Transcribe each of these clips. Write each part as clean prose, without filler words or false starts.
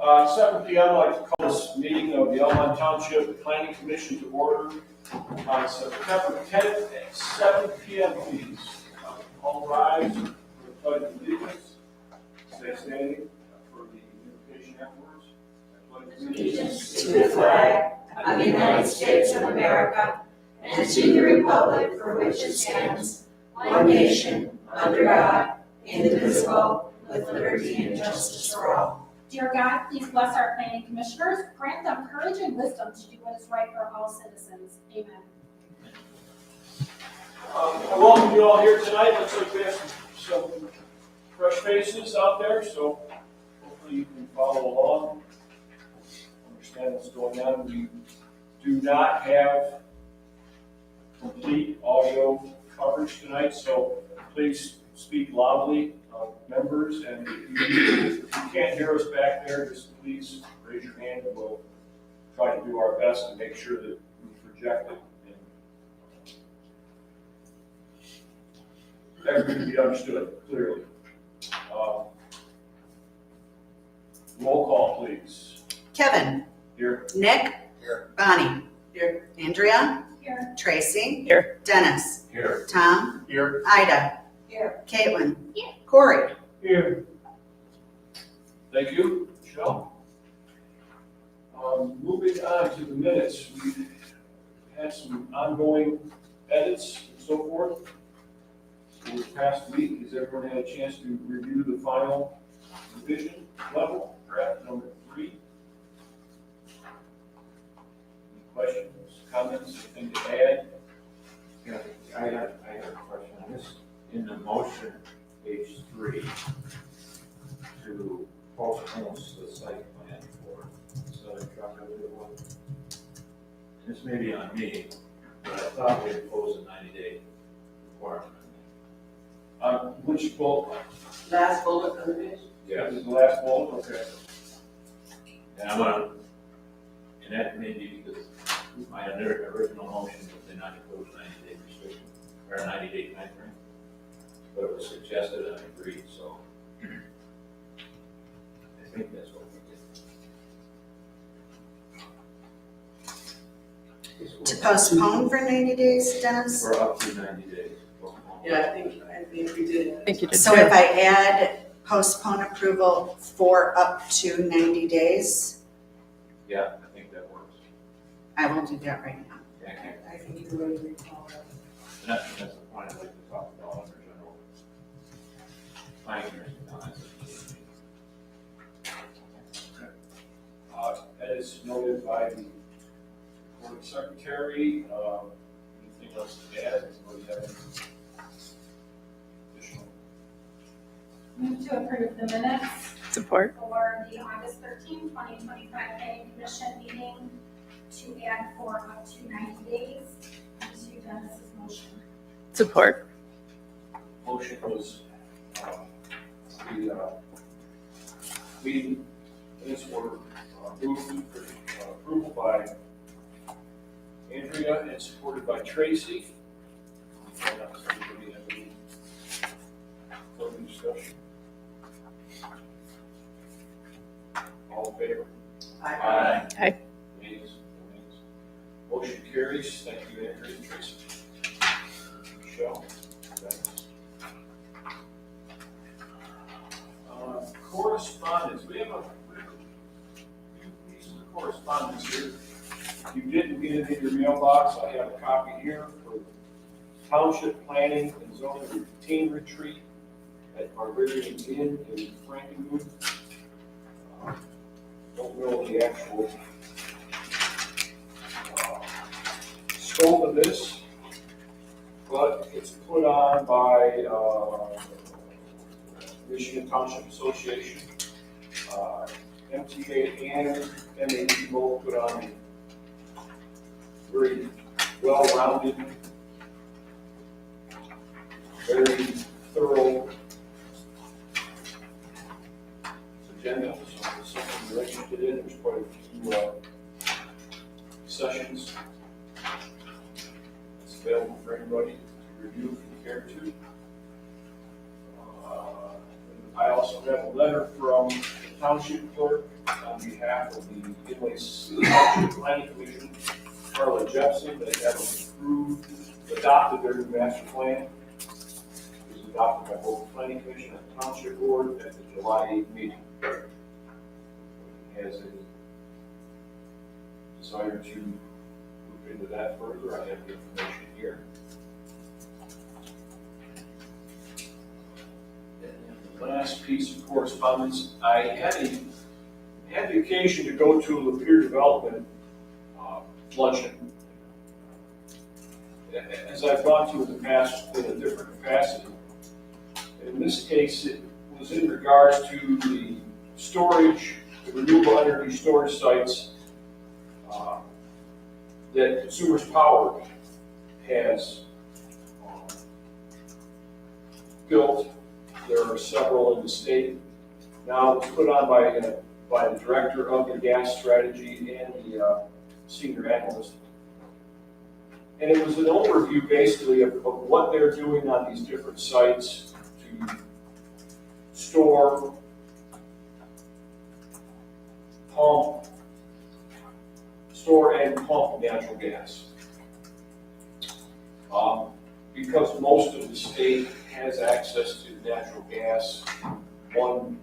7 p.m. I'd like to call this meeting of the Almont Township Planning Commission to order on September 10th at 7 p.m. Please. All rise for the pledge of allegiance. Stay standing for the invocation afterwards. I pledge Allegiance to the flag of the United States of America and to the republic for which it stands, one nation, under God, indivisible, with liberty and justice for all. Dear God, please bless our planning commissioners, grant them courage and wisdom to do what is right for all citizens. Amen. I welcome you all here tonight. Looks like we have some fresh faces out there, so hopefully you can follow along, understand what's going on. We do not have complete audio coverage tonight, so please speak loudly, members, and if you can't hear us back there, just please raise your hand and we'll try to do our best and make sure that we project it and everything can be understood clearly. Roll call, please. Kevin. Here. Nick. Here. Bonnie. Here. Andrea. Here. Tracy. Here. Dennis. Here. Tom. Here. Ida. Here. Caitlin. Here. Corey. Here. Thank you, Michelle. Moving on to the minutes, we had some ongoing edits and so forth over the past week. Has everyone had a chance to review the final revision level, draft number 3? Any questions, comments, anything to add? Yeah, I had a question on this. In the motion, page 3, to postpone the site plan for Southern Truck, I believe it was. This may be on me, but I thought we imposed a 90-day requirement. Which bullet? Last bullet on the page. Yeah, this is the last bullet, okay. And I'm gonna, and that may be because my original motion did not impose a 90-day restriction, or a 90-day time frame. But it was suggested and I agreed, so I think that's what we did. To postpone for 90 days, Dennis? For up to 90 days. Yeah, I think we did. I think you did So too. if I add postpone approval for up to 90 days, Yeah, I think that works. I will do that right now. Yeah, I think you already recall that. and that's the point I'd like to talk about under general planning. As noted by the board secretary, anything else to add? Anybody have any additional? Move to approve the minutes Support. for the August 13, 2025 planning commission meeting to add for up to 90 days. To Dennis's motion. Support. Motion was the meeting minutes were moved for approval by Andrea and supported by Tracy. Further discussion? All in favor? Aye. Aye. Nays? Motion carries. Thank you, Andrea and Tracy. Michelle? Thanks. Correspondence. We have a few pieces of correspondence here. If you didn't get it in your mailbox, I have a copy here for Township Planning and Zoning Routine Retreat at Barbarian Inn in Frankenmuth. Don't know the actual scope of this, but it's put on by Michigan Township Association, MTA and MAT both put on a very well-rounded, very thorough agenda. So it's something you're interested in. There's quite a few sessions. It's available for anybody to review if you care to. I also have a letter from the township clerk on behalf of the Inlay Township Planning Commission, Carla Jepson, they have adopted their new master plan. It was adopted by both the Planning Commission and the Township Board at the July 8th meeting. Has a desire to move into that further, I have the information here. Last piece of correspondence, I had the occasion to go to a Lapeer Development luncheon. As I've gone to in the past in a different capacity. In this case, it was in regards to the storage, the renewable energy storage sites that Consumers Power has built. There are several in the state. Now it was put on by the director of the gas strategy and the senior analyst. And it was an overview basically of what they're doing on these different sites to store, and pump natural gas. Because most of the state has access to natural gas in one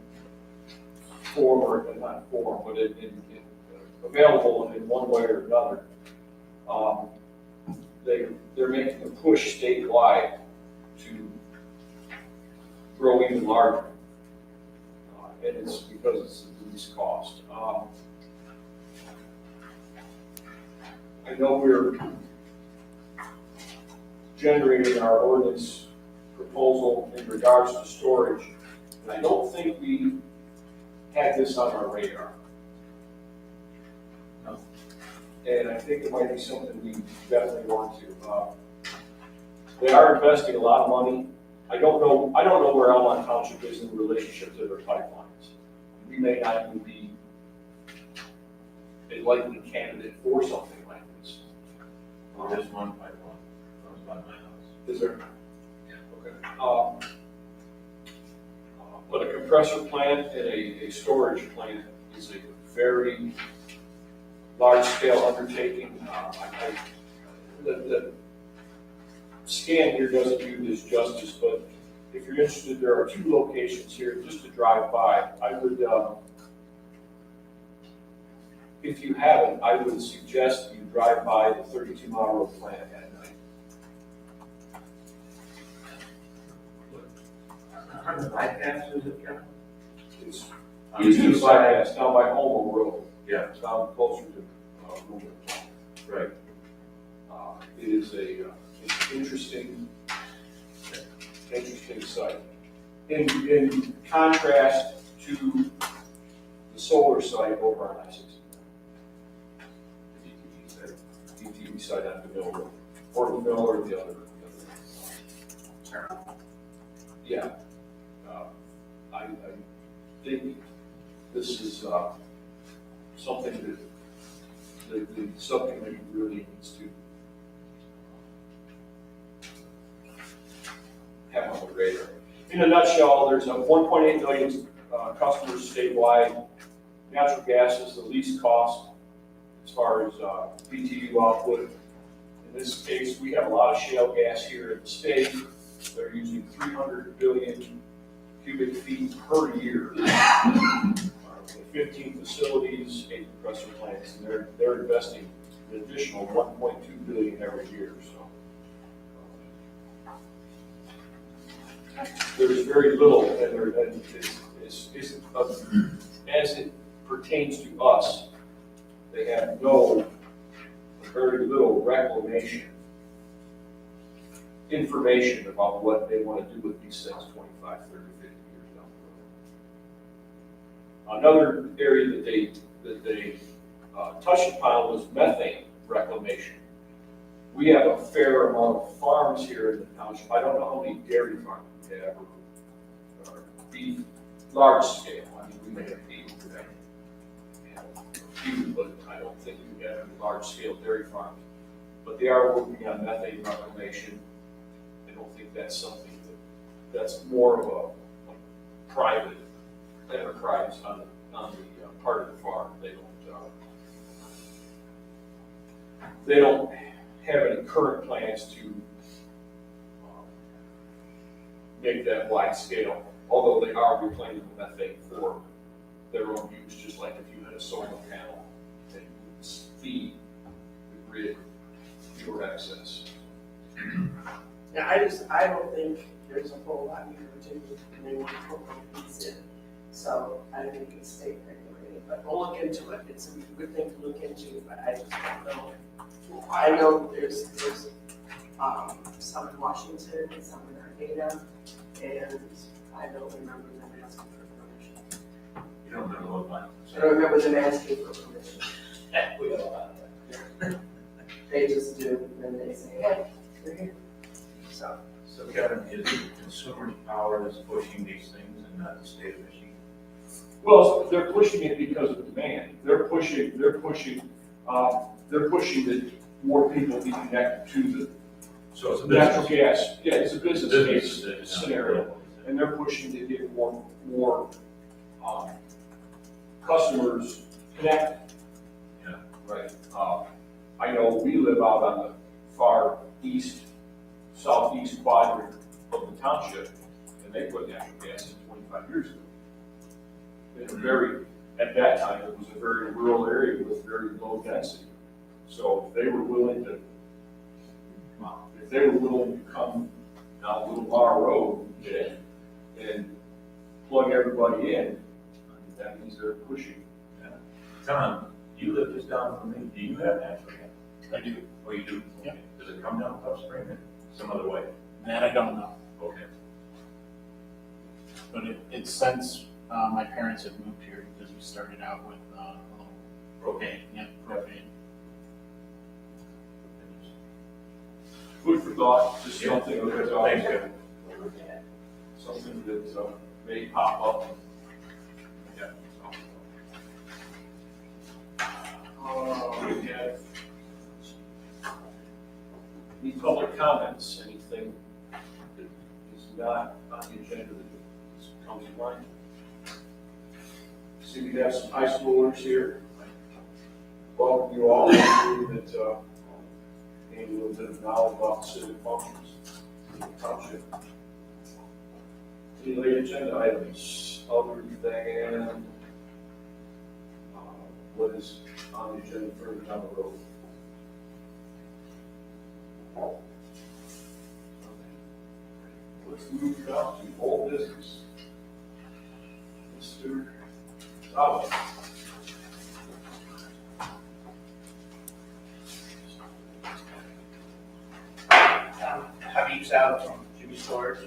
form or not form, but available in one way or another. They're making a push statewide to grow even larger, and it's because it's the least cost. I know we're generating our ordinance proposal in regards to storage, and I don't think we had this on our radar. No. And I think it might be something we definitely want to. They are investing a lot of money. I don't know where Almont Township is in relationship to their pipelines. We may not even be a likely candidate for something like this. There's one pipeline, runs by my house. Is there? Yeah. Okay. But a compressor plant and a storage plant is a very large-scale undertaking. The scan here doesn't do this justice, but if you're interested, there are 2 locations here just to drive by. I would, if you haven't, I would suggest you drive by the 32 Mile Road plant at night. On the bypass, is it, Kevin? It's On the east of east the side. bypass, down by Homo Road. Yeah. It's down closer to Ruben. Right. It is it's an interesting site. In contrast to the solar site over on I-69. The DTV site on the mill road, or the mill or the other. Yeah. I think this is something that the subcommittee really needs to have on the radar. In a nutshell, there's a 1.8 million customers statewide. Natural gas is the least cost as far as BTU output. In this case, we have a lot of shale gas here in the state. They're using 300 billion cubic feet per year. 15 facilities, 8 compressor plants, and they're investing an additional 1.2 billion every year. So there's very little, and as it pertains to us, they have very little reclamation information about what they want to do with these things 25, 30, 50 years down the road. Another area that they touched upon was methane reclamation. We have a fair amount of farms here in the township. I don't know how many dairy farms we have or beef, large scale. I mean, we may have beef today. We have a few, but I don't think we have any large scale dairy farms. But they are working on methane reclamation. I don't think that's something that's more of a private enterprise on the part of the farm. they don't have any current plans to make that wide scale, although they are reclaiming methane for their own use, just like if you had a solar panel that would feed the grid your excess. Yeah, I don't think there's a whole lot you can do, and they want to put these in. So I think it's state regulated, but we'll look into it. It's a good thing to look into, but I just don't know. I know there's some in Washington and some in Arvada, and I don't remember them asking for permission. You don't remember what line? I don't remember them asking for permission. We got a lot of that. They just do, and then they say, hey, you're here. So, So Kevin, is it consumer power that's pushing these things and not the state of Michigan? Well, they're pushing it because of demand. They're pushing that more people be connected to So it's a the natural business. gas. Yeah, it's a business case scenario. And they're pushing to get more customers connected. Yeah. Right. I know we live out on the far east, southeast quadrant of the township, and they put natural gas in 25 years ago. At that time, it was a very rural area with very low density. So if they were willing to come down Little Bar Road and plug everybody in, that means they're pushing. Tom, you live just down from me. Do you have natural gas? I do. Oh, you do? Yeah. Okay. Does it come down Tough Spring or some other way? That I don't know, Okay. but it's since my parents have moved here because we started out with propane. Yeah, propane. Food for thought, just something that, Thanks, Kevin. something that may pop up. Yeah. We have any public comments, anything that is not on the agenda that comes to mind? See, we have some high schoolers here. Welcome you all. Hopefully that gain a little bit of knowledge about the civic functions of the township. Any late agenda items other than what is on the agenda further down the road? Let's move down to old business. Mr. Almont. Habib Sal from Jimmy Stores,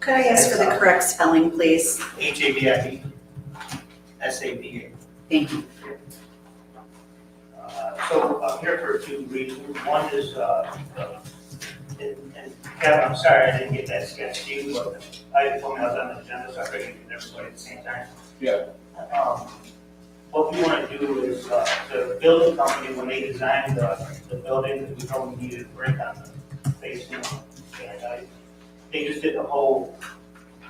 Could I ask for the correct spelling, please? HABIB, SABA. Thank you. So I'm here for two reasons. One is, and Kevin, I'm sorry I didn't get that sketch to you, but I told me I was on the agenda, so I figured you did everybody at the same time. Yeah. What we want to do is, the building company, when they designed the building, we know we needed brick on the facing, and they just did the whole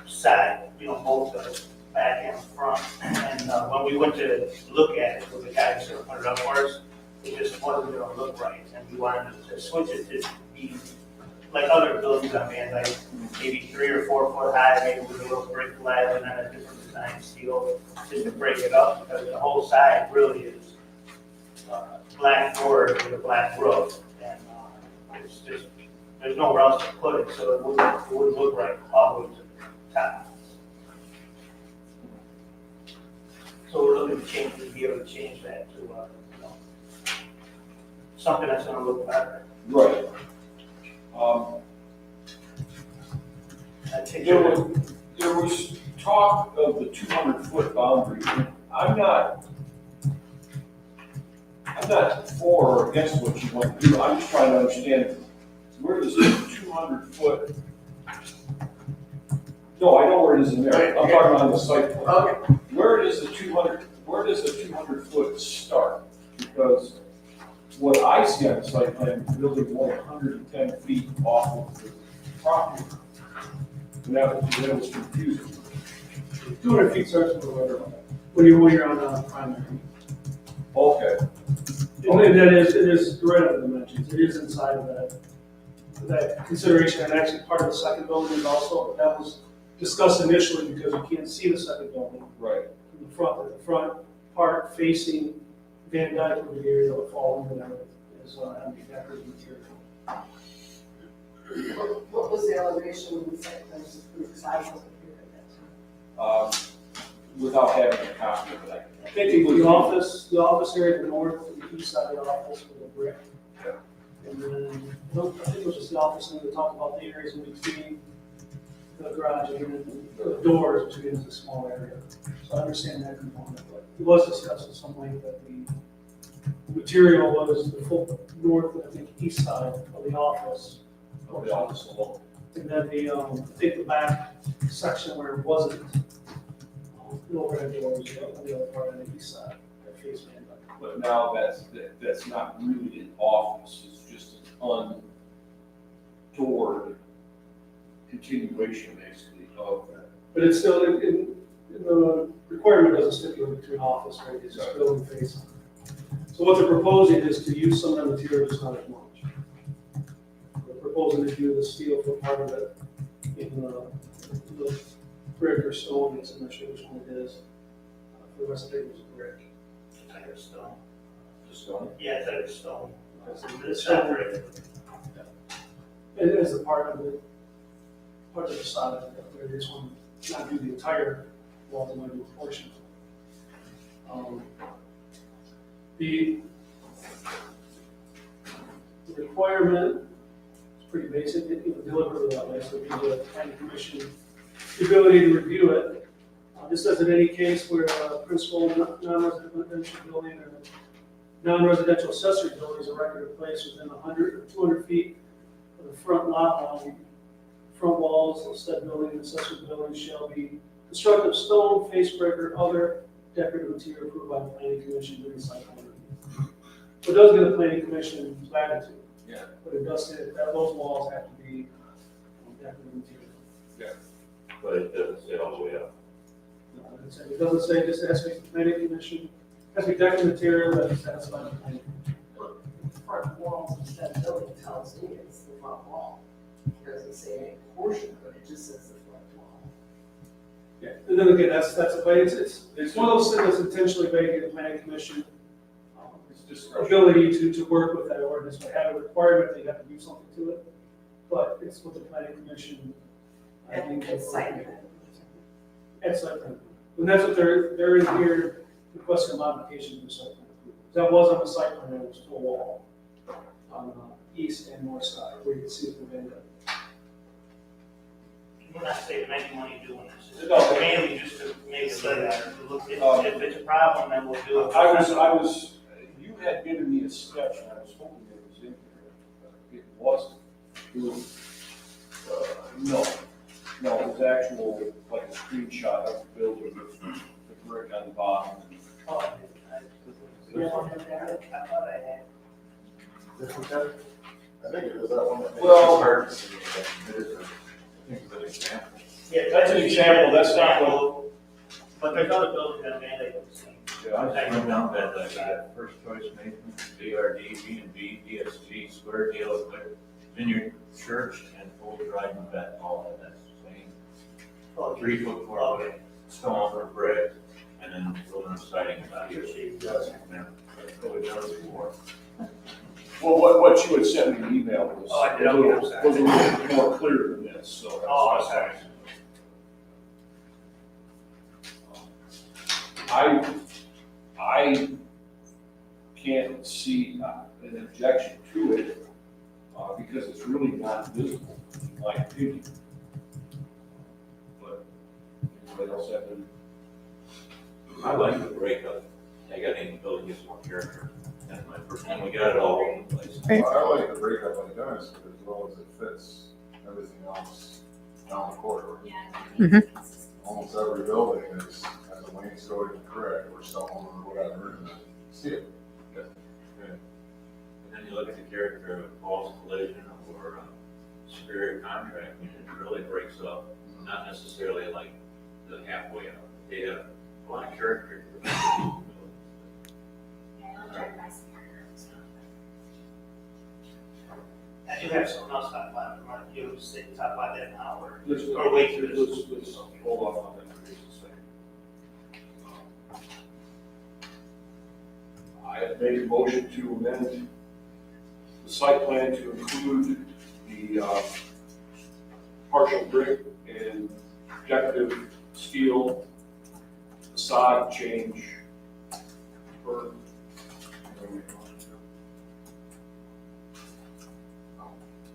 side, both the back and front. And when we went to look at it, with the guys that put it up for us, it just wasn't gonna look right, and we wanted to switch it to be like other buildings on Van Dyke, maybe 3 or 4 foot high, maybe with a little brick slab and then a different design steel, just to break it up, because the whole side really is black board with a black roof, and it's just, there's nowhere else to put it, so it wouldn't look right all the way to the top. So we're looking to be able to change that to, something that's gonna look better. Right. I think There was talk of the 200-foot boundary. I'm not for or against what you want to do. I'm just trying to understand, where does the 200-foot? No, I know where it is in there. I'm talking on the site plan. okay, Where does the 200-foot start? Because what I see on the site plan, building 110 feet off of the property. And that was confusing. 200 feet starts with the letter. When you're on primary. Okay, And that is, it is right on the dimensions, it is inside of that consideration, and actually part of the second building is also, but that was discussed initially because you can't see the second building right. from the front part facing Van Dyke would be the area that would fall into that is empty decorative material. What was the elevation when the site plan was approved, because I wasn't here at that time? Without having a copy of it, I think the office area to the north, and the east side of the office was a brick. Yeah. And then, I think it was just the office, and we talked about the areas in between the garage and the doors, which again is a small area. So I understand that component, but it was discussed at some length that the material was the full north, and I think east side of the office. of the office alone. And then the, I think the back section where it wasn't, the overhead doors, on the other part on the east side, that face Van Dyke. But now that's not really an office, it's just an undoored continuation basically of that. But it's still, in the requirement doesn't stipulate between office, right, it's just building face. So what they're proposing is to use some of the material, just not as much. They're proposing to do the steel for part of it in the brick or stone, I'm not sure which one it is. For the rest of it was brick. Type of stone. Just stone. Yeah, type of stone. So It's not brick. it is a part of the facade of it, they just want to not do the entire wall, they want to do a portion. The requirement is pretty basic, it deliberately that way, so we give the planning commission the ability to review it. This says in any case where a principal non-residential building or non-residential accessory building is erected or placed within 100 or 200 feet of the front lot line, front walls of said building and accessory building shall be constructed of stone, face brick, or other decorative material approved by the planning commission during site plan review. So it does give the planning commission latitude. Yeah. But it does say that those walls have to be decorative material. But it doesn't say all the way up. It doesn't say, it just has to be the planning commission, it has to be decorative material that is satisfied the planning. The front walls of that building tells me it's the front wall. It doesn't say any portion of it, it just says the front wall. Yeah, and then again, that's a way, it's one of those things that's intentionally vague in the planning commission. It's discretion. Ability to work with that ordinance, but have a requirement, they have to do something to it. But it's what the planning commission, I think. It's site plan. At site plan. And that's what they're in here requesting a modification to the site plan. That was on the site plan, it was full wall on the east and north side, where you can see the window. We're not saving any money doing this. No. It's mainly just to make it better. If it's a problem, then we'll do it. I was, you had given me a sketch, and I was hoping it was in here, but it wasn't. It was, no, it was actual, like a screenshot of the building with the brick on the bottom. Oh, I thought I had. I think it was that one. Well- It's hard to see. It is I think it's an example. Yeah, That's an example, that's not what. But there's other buildings that are mandated the same. Yeah, I just went down that, like, first choice maintenance, BRD, B&B, DSG, Square Deal, Vineyard Church, and Full Drive and Vet, all of that's the same. Oh, 3 foot 4 foot stone or brick, and then wilderness siding about here. Yes. Yeah, what we've done before. Well, what you had sent me an email was, Oh, I did, okay, I'm sorry. was a little more clear than this, so. that's Oh, why I'm sorry. I can't see an objection to it, because it's really not visible, in my opinion. But anybody else have any? I like the breakup. I got any building gets more character. And my first time we got it all over the place. I like the breakup on the dance, but as well as it fits everything else down the corridor. Almost every building has a wainscoting correct or stone or whatever, and see it. And then you look at the character of Paul's collision or Superior Contract, and it really breaks up, not necessarily like the halfway up. They have a lot of character. you have someone else talk about it, or you say, talk about that now, or Let's, wait through this? let's hold on that for just a second. I have made a motion to amend the site plan to include the partial brick and decorative steel facade change for.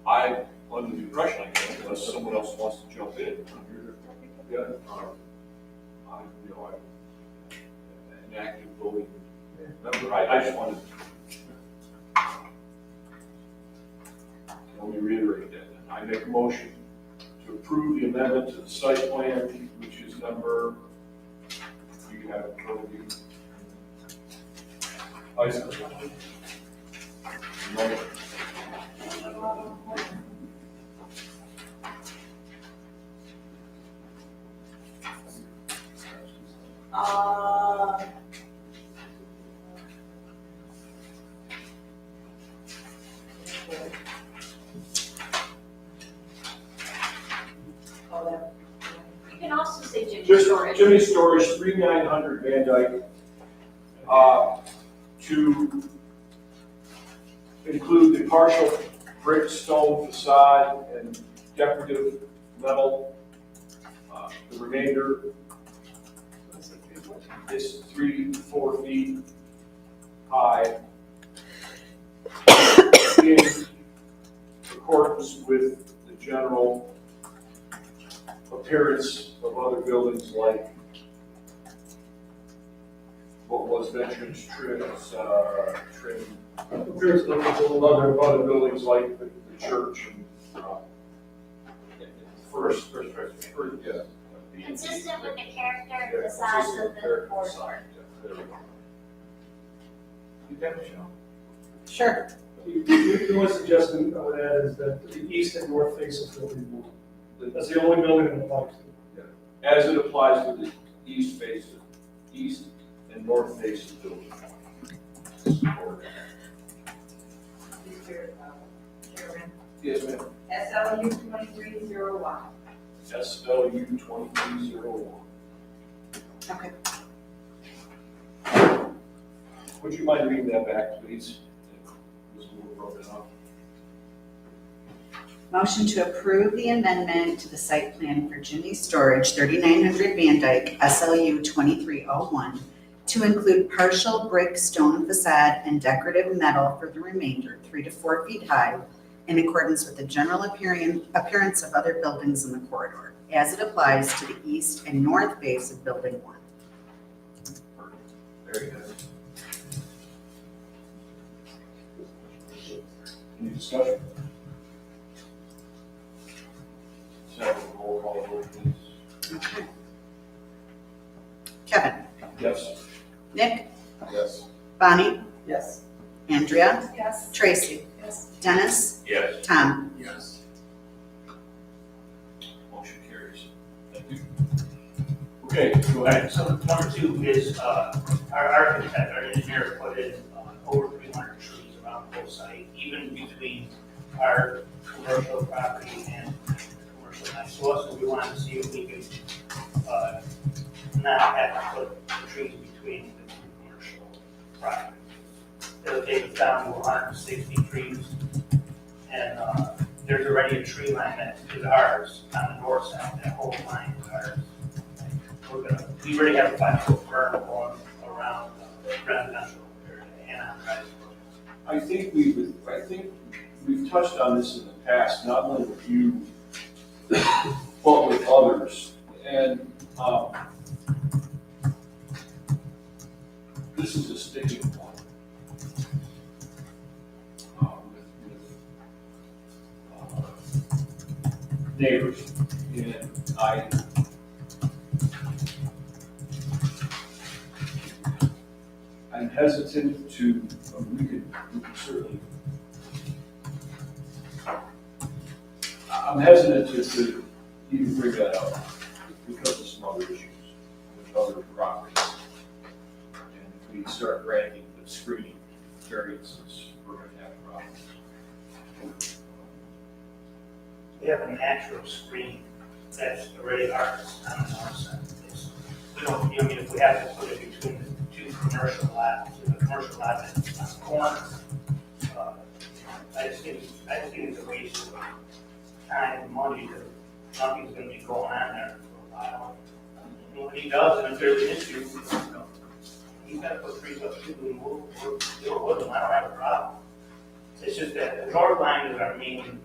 I'm under the impression I can, unless someone else wants to jump in. Yeah, I'm an active voting member. I just wanted. Let me reiterate that. I make a motion to approve the amendment to the site plan, which is number, you have it in front of you. You can also say Jimmy Just Storage. Jimmy Storage, 3900 Van Dyke, to include the partial brick stone facade and decorative metal. The remainder is 3 to 4 feet high, in accordance with the general appearance of other buildings like what was mentioned, trim, Appearance of the other buildings like the church and, first, yeah. Consistent with the character and the size of the corridor. You got Michelle? Sure. The only suggestion I would add is that the east and north face of building one. That's the only building it applies to. As it applies to the east and north face of the building. Chairman, Yes, ma'am. SLU 2301. SLU 2301. Okay. Would you mind reading that back, please? It was a little broken up. Motion to approve the amendment to the site plan for Jimmy Storage, 3900 Van Dyke, SLU 2301, to include partial brick stone facade and decorative metal for the remainder, 3 to 4 feet high, in accordance with the general appearance of other buildings in the corridor, as it applies to the east and north face of Building 1. Very good. Any discussion? So, roll call vote, please. Okay. Kevin? Yes. Nick? Yes. Bonnie? Yes. Andrea? Yes. Tracy? Yes. Dennis? Yes. Tom? Yes. Motion carries. Thank you. Okay, go ahead. So number 2 is, our architect, our engineer put in over 300 trees around the whole site, even between our commercial property and commercial next to us. So we wanted to see if we could, not have to put the trees between the 2 commercial properties. It'll take us down to 160 trees. And, there's already a tree line that is ours on the north side, that whole line is ours. We already have a 5-foot berm going around the residential area and on Rice. I think we've touched on this in the past, not only with you, but with others. And this is a sticking point. With neighbors, and I'm hesitant to, we could certainly, I'm hesitant to even bring that up because of some other issues with other properties. And if we start granting the screening variances, we're going to have problems. we have a natural screen that's already ours on the north side. We don't, I mean, if we have to put it between the two commercial lots, the commercial lot that's on the corner, I just think it's a waste of time and money, because nothing's gonna be going on there for a while. And when he does, and if there's an issue, you know, he's gotta put trees up too, and we'll deal with them, I don't have a problem. It's just that the north line is our main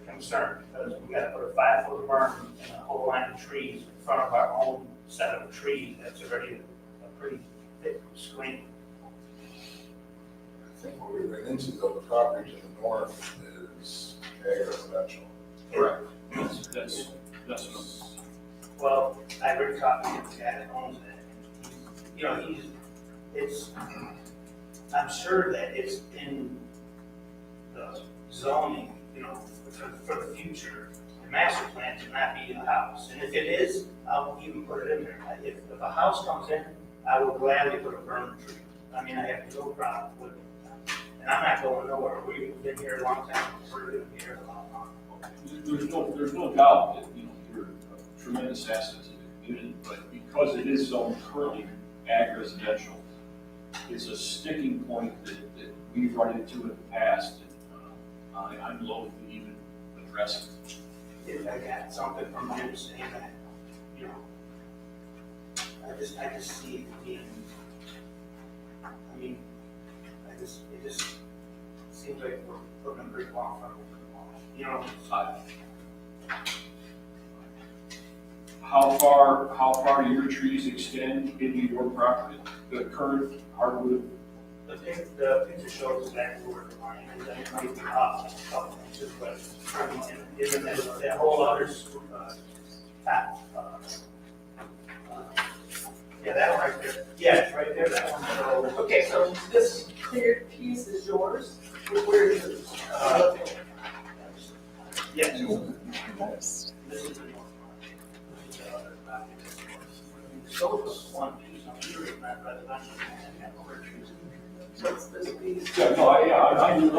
concern, because we gotta put a 5-foot berm and a whole line of trees in front of our own set of trees that's already a pretty thick screen. I think what we ran into though, the property to the north is ag residential. Correct. That's what Well, I already talked to the guy that owns it. You know, I'm sure that it's in the zoning, you know, for the future. The master plan cannot be a house, and if it is, I'll even put it in there. If a house comes in, I will gladly put a berm tree. I mean, I have no problem with it. And I'm not going nowhere. We've been here a long time. We're going to be here a long time. there's no doubt that, you know, you're a tremendous asset to the community, but because it is zoned currently ag residential, it's a sticking point that we've run into in the past, and I'm loath to even address it. If I got something from him saying that, you know, I just see it being, I mean, it just seems like we're putting a pretty long front, you know. How far do your trees extend into your property? The current hardwood? The picture shows exactly where the line is, and it might be off a couple inches, but in that whole other, top, yeah, that one right there, yeah, it's right there, that one. Okay, so this cleared piece is yours, where is it? Yeah. This is the north line. This is the other property. So this one piece, I'm sure it's not residential, and have other trees. What's this piece? Yeah, I'm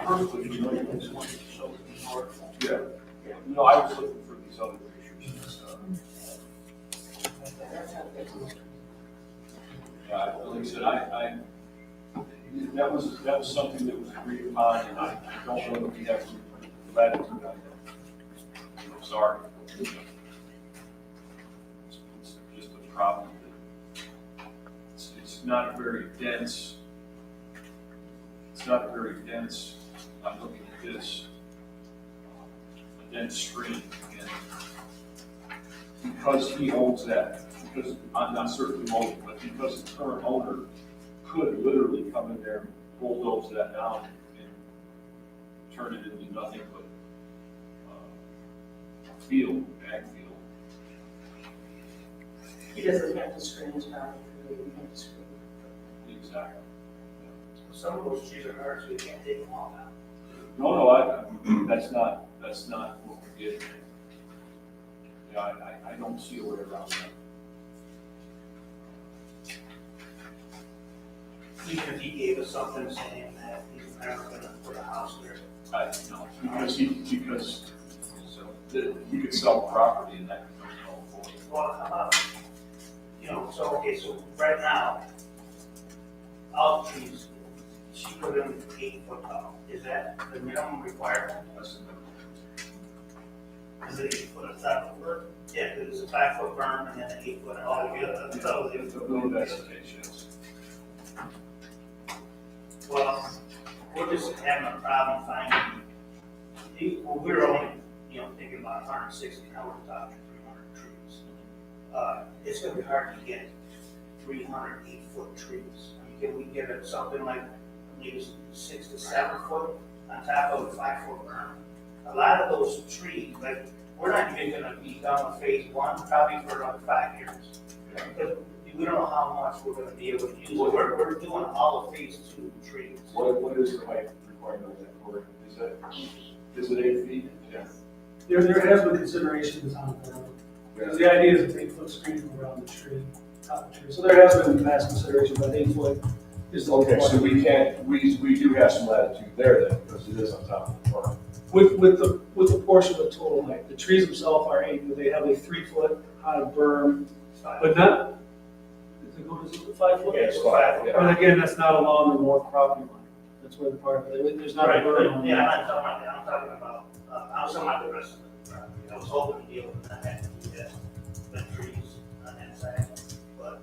perfectly familiar with this one. Shows the north. Yeah. No, I was looking for these other pictures and stuff. Yeah, like I said, that was something that was agreed upon, and I don't know that we have latitude on that. I'm sorry. It's just a problem that it's not a very dense, I'm looking at this, a dense stream, and because he owns that, because I'm not certain who owns it, but because the current owner could literally come in there, bulldoze that down, and turn it into nothing but field, ag field. He doesn't have to screen his property, he doesn't have to screen. Exactly. Some of those trees are ours, we can't take them all down. No, that's not what we're getting at. Yeah, I don't see a way around that. Even if he gave us something saying that he's never gonna put a house there. No, because he could sell property and that could come forward. Well, how about, you know, so, okay, so right now, all the trees, she put in 8 foot tall. Is that the minimum requirement? That's the Is it 8 foot on top of it? Yeah, because it's a 5 foot berm and then an 8 foot all together. So it's a little bit of yes. well, we're just having a problem finding, well, we're only, you know, thinking about 160, now we're talking 300 trees. It's gonna be hard to get 300 8-foot trees. I mean, can we get it something like maybe 6 to 7 foot on top of a 5 foot berm? A lot of those trees, like, we're not even gonna be done with phase 1 probably for another 5 years. Because we don't know how much we're gonna be able to use. We're doing all of phase 2 trees. What is the height requirement of that for? Is it 8 feet? Yes. There has been considerations on that. Because the idea is to 8-foot screen around the tree, top of the tree. So there has been past consideration, but 8 foot is the. Okay, so we do have some latitude there then, because it is on top of the farm. with the portion of the total height. The trees themselves are they have a 3-foot high berm, but not, is it 5 foot? Yeah, it's 5 foot. But again, that's not along the north property line. That's where the part, there's not a Right, berm but, on yeah, that. I'm talking about, I was talking about the rest of the property. I was hoping to deal with that, the trees on that side, but,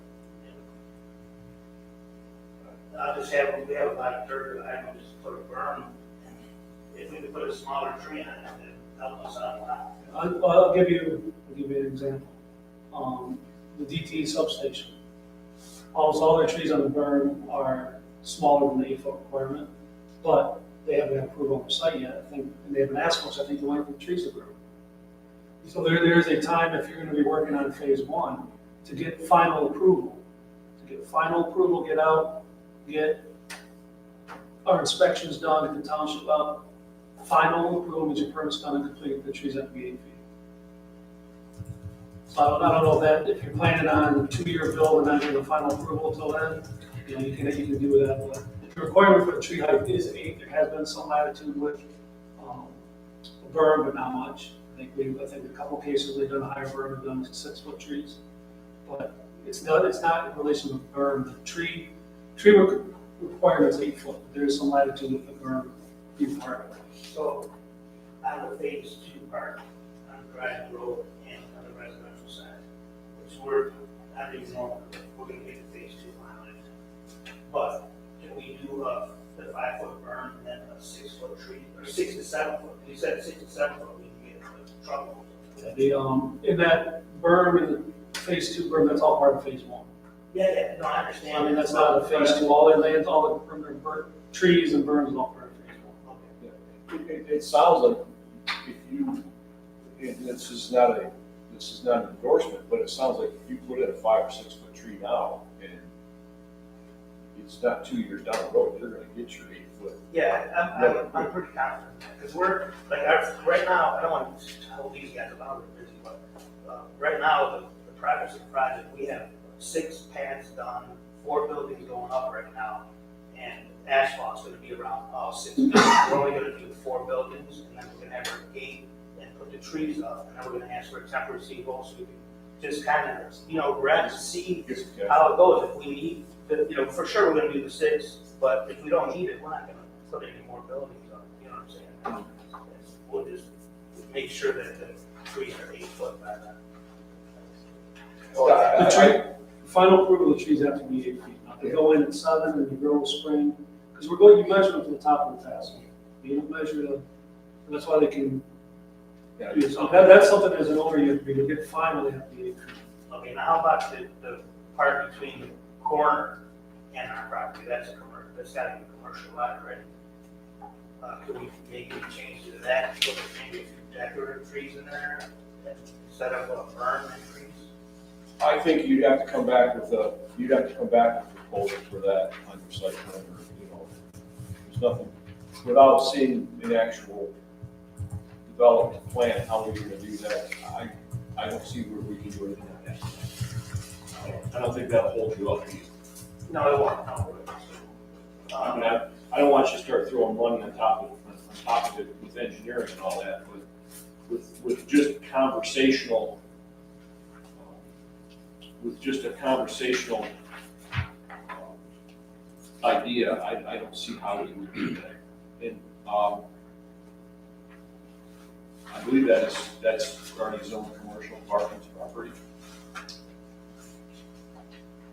I'll just have, we have a lot of dirt, I don't just put a berm, and if we could put a smaller tree on it, then help us out a lot. I'll give you an example. The DTE substation. Almost all their trees on the berm are smaller than the 8-foot requirement, but they haven't had approval on the site yet, I think, and they haven't asked much, I think, the length of the trees to grow. So there is a time, if you're gonna be working on phase 1, to get final approval. Get out, get our inspections done, get the township up. Final approval means your permit's done and complete, the trees have to be 8 feet. So I don't know if you're planning on a 2-year build and not getting the final approval until then, you can do that. But the requirement for the tree height is 8. There has been some latitude with a berm, but not much. I think a couple cases they've done a higher berm, they've done 6-foot trees. But it's not in relation to berm. The tree requirement is 8 foot. There is some latitude with the berm being part of it. So, on the phase 2 part, on Dryden Road and on the residential side, which I don't even know if we're gonna get the phase 2 finalized. But, can we do the 5-foot berm and then a 6-foot tree, or 6 to 7 foot? You said 6 to 7 foot, we can get into trouble. In that berm, in the phase 2 berm, that's all part of phase 1. Yeah, no, I understand. I mean, that's not a phase 2. All the trees and berms is all part of phase 1. It sounds like if you, and this is not an endorsement, but it sounds like if you put in a 5 or 6 foot tree now, and it's not 2 years down the road, you're gonna get your 8 foot. Yeah, I'm pretty confident, because we're, like, right now, I don't want to hold these guys about it busy, but, right now, the progress of the project, we have 6 pads done, 4 buildings going up right now, and asphalt's gonna be around all 6 buildings. We're only gonna do 4 buildings, and then we're gonna have our gate and put the trees up, and then we're gonna ask for a temporary seawall, so we can just kind of, grab to see how it goes. If we need, for sure we're gonna do the 6, but if we don't need it, we're not gonna put any more buildings up, you know what I'm saying? We'll just make sure that the trees are 8 foot by then. The final approval of the trees have to be 8 feet. Now, if they go in at 7 and they grow in spring, because you measure them to the top of the tassel. You don't measure them, that's why they can. So that's something as an owner you have to be, to get final, they have to be 8 feet. Okay, now how about the part between the corner and our property? That's that's gotta be a commercial lot, right? Could we make any change to that, put maybe a few decorative trees in there, instead of a berm and trees? I think you'd have to come back with a proposal for that on your site plan, or, there's nothing, without seeing an actual developed plan, how we're gonna do that, I don't see where we can do anything like that. I don't think that'll hold you up either. No, it won't, no. I mean, I don't want you to start throwing money on top of it with engineering and all that, but with just conversational, idea, I don't see how we would do that. And, I believe that's already zoned commercial apartments property.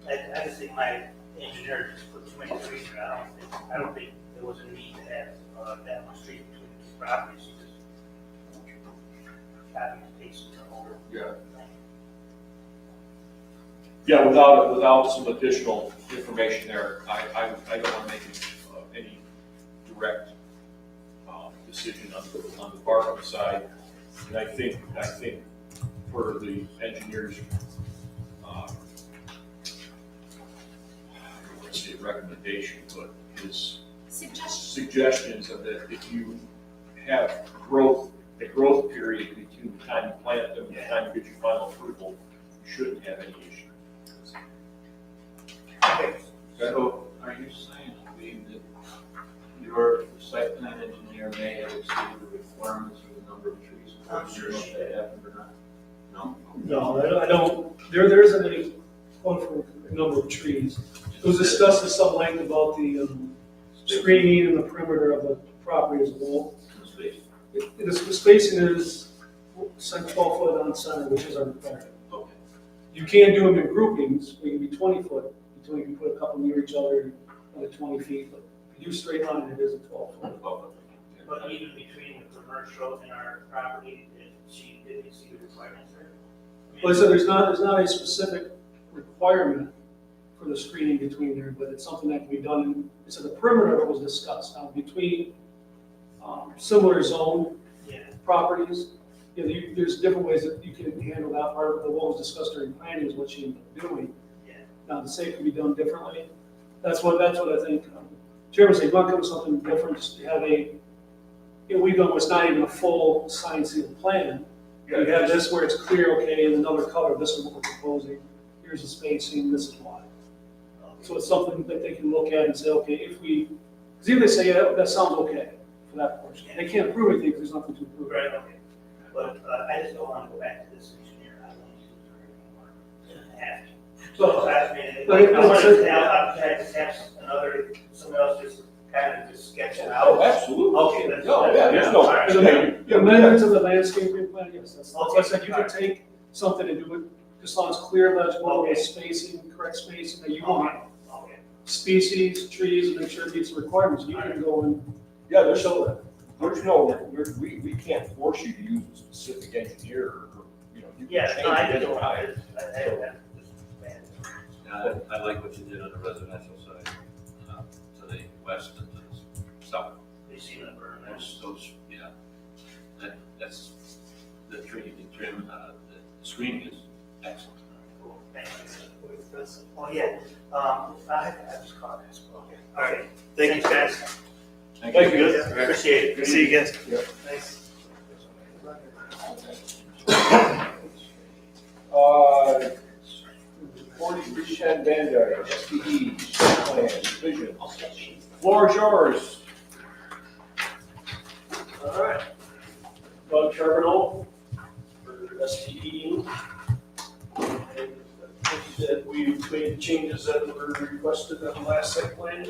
I just think my engineer just put too many trees there. I don't think there was a need to have that much trees between the two properties. You just having to take some over. Yeah. Yeah, without some additional information there, I don't want to make any direct decision on the parking side. And I think for the engineers, I don't want to say recommendation, but his suggestions of that if you have a growth period between the time you plant them and the time you get your final approval, you shouldn't have any issue. Okay. So, are you saying, Lee, that your site plan engineer may have exceeded the requirements number of trees? I'm sure if that happened or not. No? No, I don't, there isn't any quote for a number of trees. It was discussed at some length about the screening and the perimeter of the property as a whole. The spacing is 12 foot on center, which is our requirement. Okay. You can do them in groupings, where you can be 20 foot, until you can put a couple near each other, like 20 feet, but if you do straight line, it is a 12 foot. But even between the commercial and our property, did you see the requirements there? Well, I said there's not a specific requirement for the screening between there, but it's something that can be done. So the perimeter of it was discussed. Now, between similar zone Yeah. properties, you know, there's different ways that you can handle that part. But what was discussed during planning is what you end up doing. Yeah. Now, to say it can be done differently, that's what I think. Chairman said, you want to come with something different, just to have we've done what's not even a full signed sealed plan. You have this where it's clear, okay, in another color, this is what we're proposing, here's the spacing, this is why. So it's something that they can look at and say, okay, because even they say, yeah, that sounds okay for that portion. They can't approve anything because there's nothing to approve. Right, okay. But I just don't want to go back to this engineer. I don't use it anymore. Have to. So I mean, I want to just have someone else just kind of just sketch it out. Oh, absolutely. Okay, that's. No, yeah, there's no. All right. The amendment to the landscaping plan, yes, that's what I said, you could take something and do it, just as long as clear, legible, with spacing, correct spacing, that you want. Okay. Species, trees, make sure it meets the requirements, you can go and Yeah, there's show that. we can't force you to use a specific engineer, or, you know, you can Yeah, change no, I it didn't anytime. want to. I like what you did on the residential side, to the west and to the south. You see that burn, Those, yeah. That's, the tree, the trim, the screening is excellent. Cool, thank you. Oh, yeah, I just caught this. Okay. All right, thank you, guys. Thank you. Appreciate it. See you guys. Yep. Thanks. 4310 Van Dyke, SPE, site plan, vision. Floor is yours. All right. Doug Charbonneau for STE. And that we made the changes that were requested on the last site plan.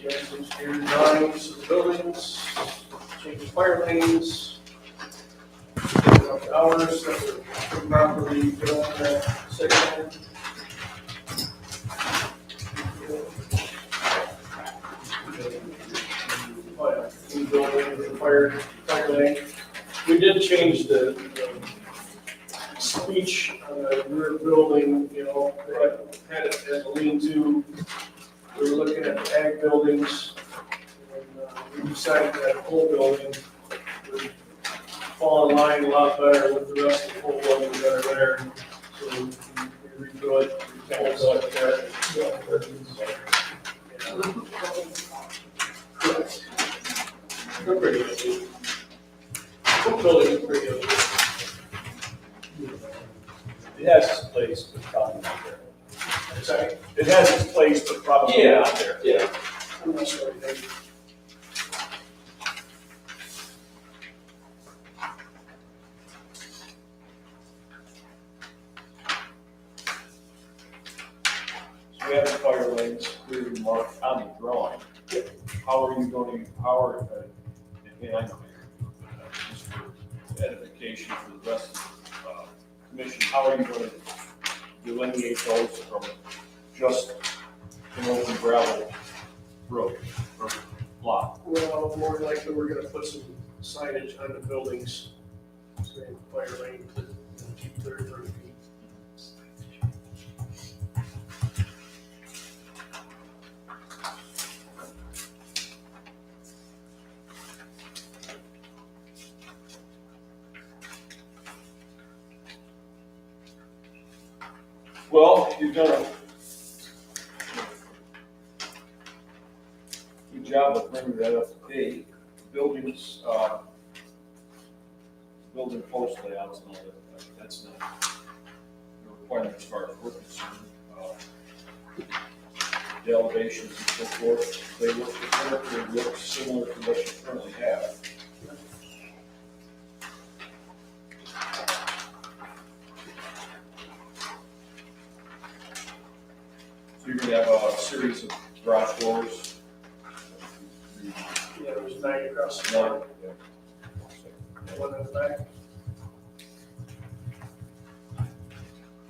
You guys some standard drawings of the buildings, change fire lanes, take out the hours that were properly built in that site plan. New building with the fire lane. We did change the speech on the rear building, you know, they had it as a lean-to. We were looking at the ag buildings, and we decided that whole building would fall in line a lot better with the rest of the whole buildings that are there. So we redrew it, we kind of like that. They're pretty good. Whole building is pretty good. It has its place, but probably not there. Sorry? It has its place, but probably not there. Yeah. I'm not sure. So we have the fire lanes clearly marked on the drawing. How are you going to, and I know, just for edification for the rest of the commission, how are you going to delineate those from just an open gravel road or lot? Well, more likely, we're gonna put some signage on the buildings, saying fire lane to keep 30 feet. Well, you've done a good job of bringing that up to date. Buildings, building post layouts and all that, that's not a requirement as far as we're concerned. the elevations and so forth, they look similar to what you currently have. So you're gonna have a series of garage doors. Yeah, there's 9 across the Nine, front, yeah. one in the back.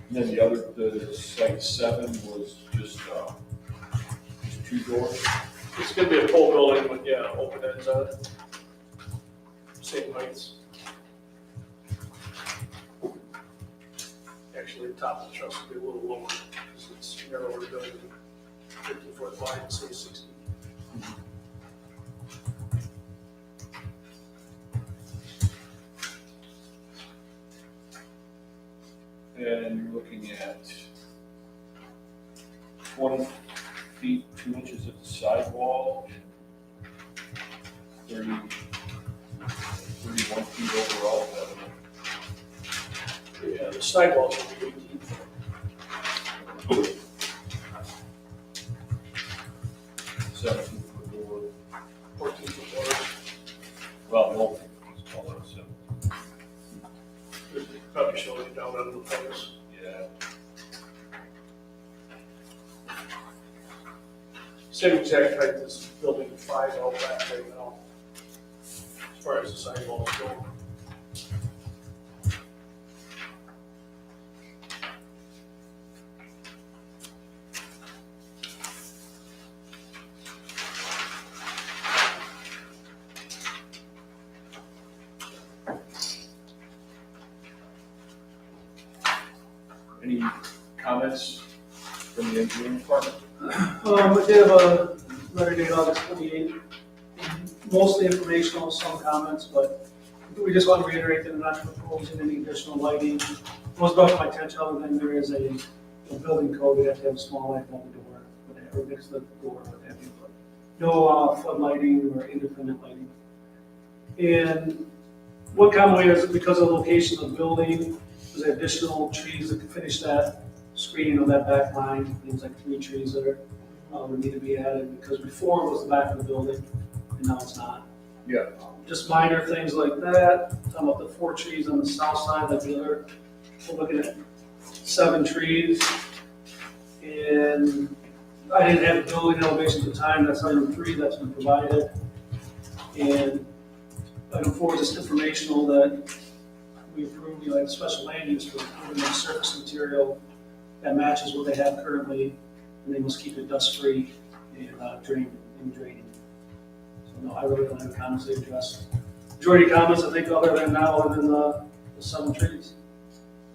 And then the other, the site 7 was just 2 doors. It's gonna be a full building with, yeah, open ends on it. Same heights. Actually, the top of the truss will be a little lower, because it's narrower building, 50-foot wide instead of 60. And you're looking at 20 feet, 2 inches at the sidewall, and 31 feet overall. Yeah, the sidewalls will be 18. 17-foot door. 14-foot doors. Well, no, it's taller, so, Probably showing it down under the pillars. yeah. Same exact height as building 5 out back right now, as far as the sidewalls go. Any comments from the engineering department? I did have a letter dated August 28th, mostly informational, some comments, but we just want to reiterate that we're not proposing any additional lighting. It was brought to my attention, other than there is a building code, we have to have a small light on the door, or next to the door, what have you, but no floodlighting or independent lighting. And one comment is because of the location of the building, there's additional trees that can finish that screening of that back line, things like 3 trees that are, would need to be added, because before it was the back of the building, and now it's not. Yeah. Just minor things like that, talking about the 4 trees on the south side, like the other, we're looking at 7 trees. And I didn't have building elevation at the time, that's item 3 that's been provided. And item 4 is just informational that we approved, like special land use for improving the surface material that matches what they have currently, and they must keep it dust-free and draining. So no, I really don't have comments to address. Majority of comments, I think, other than the 7 trees.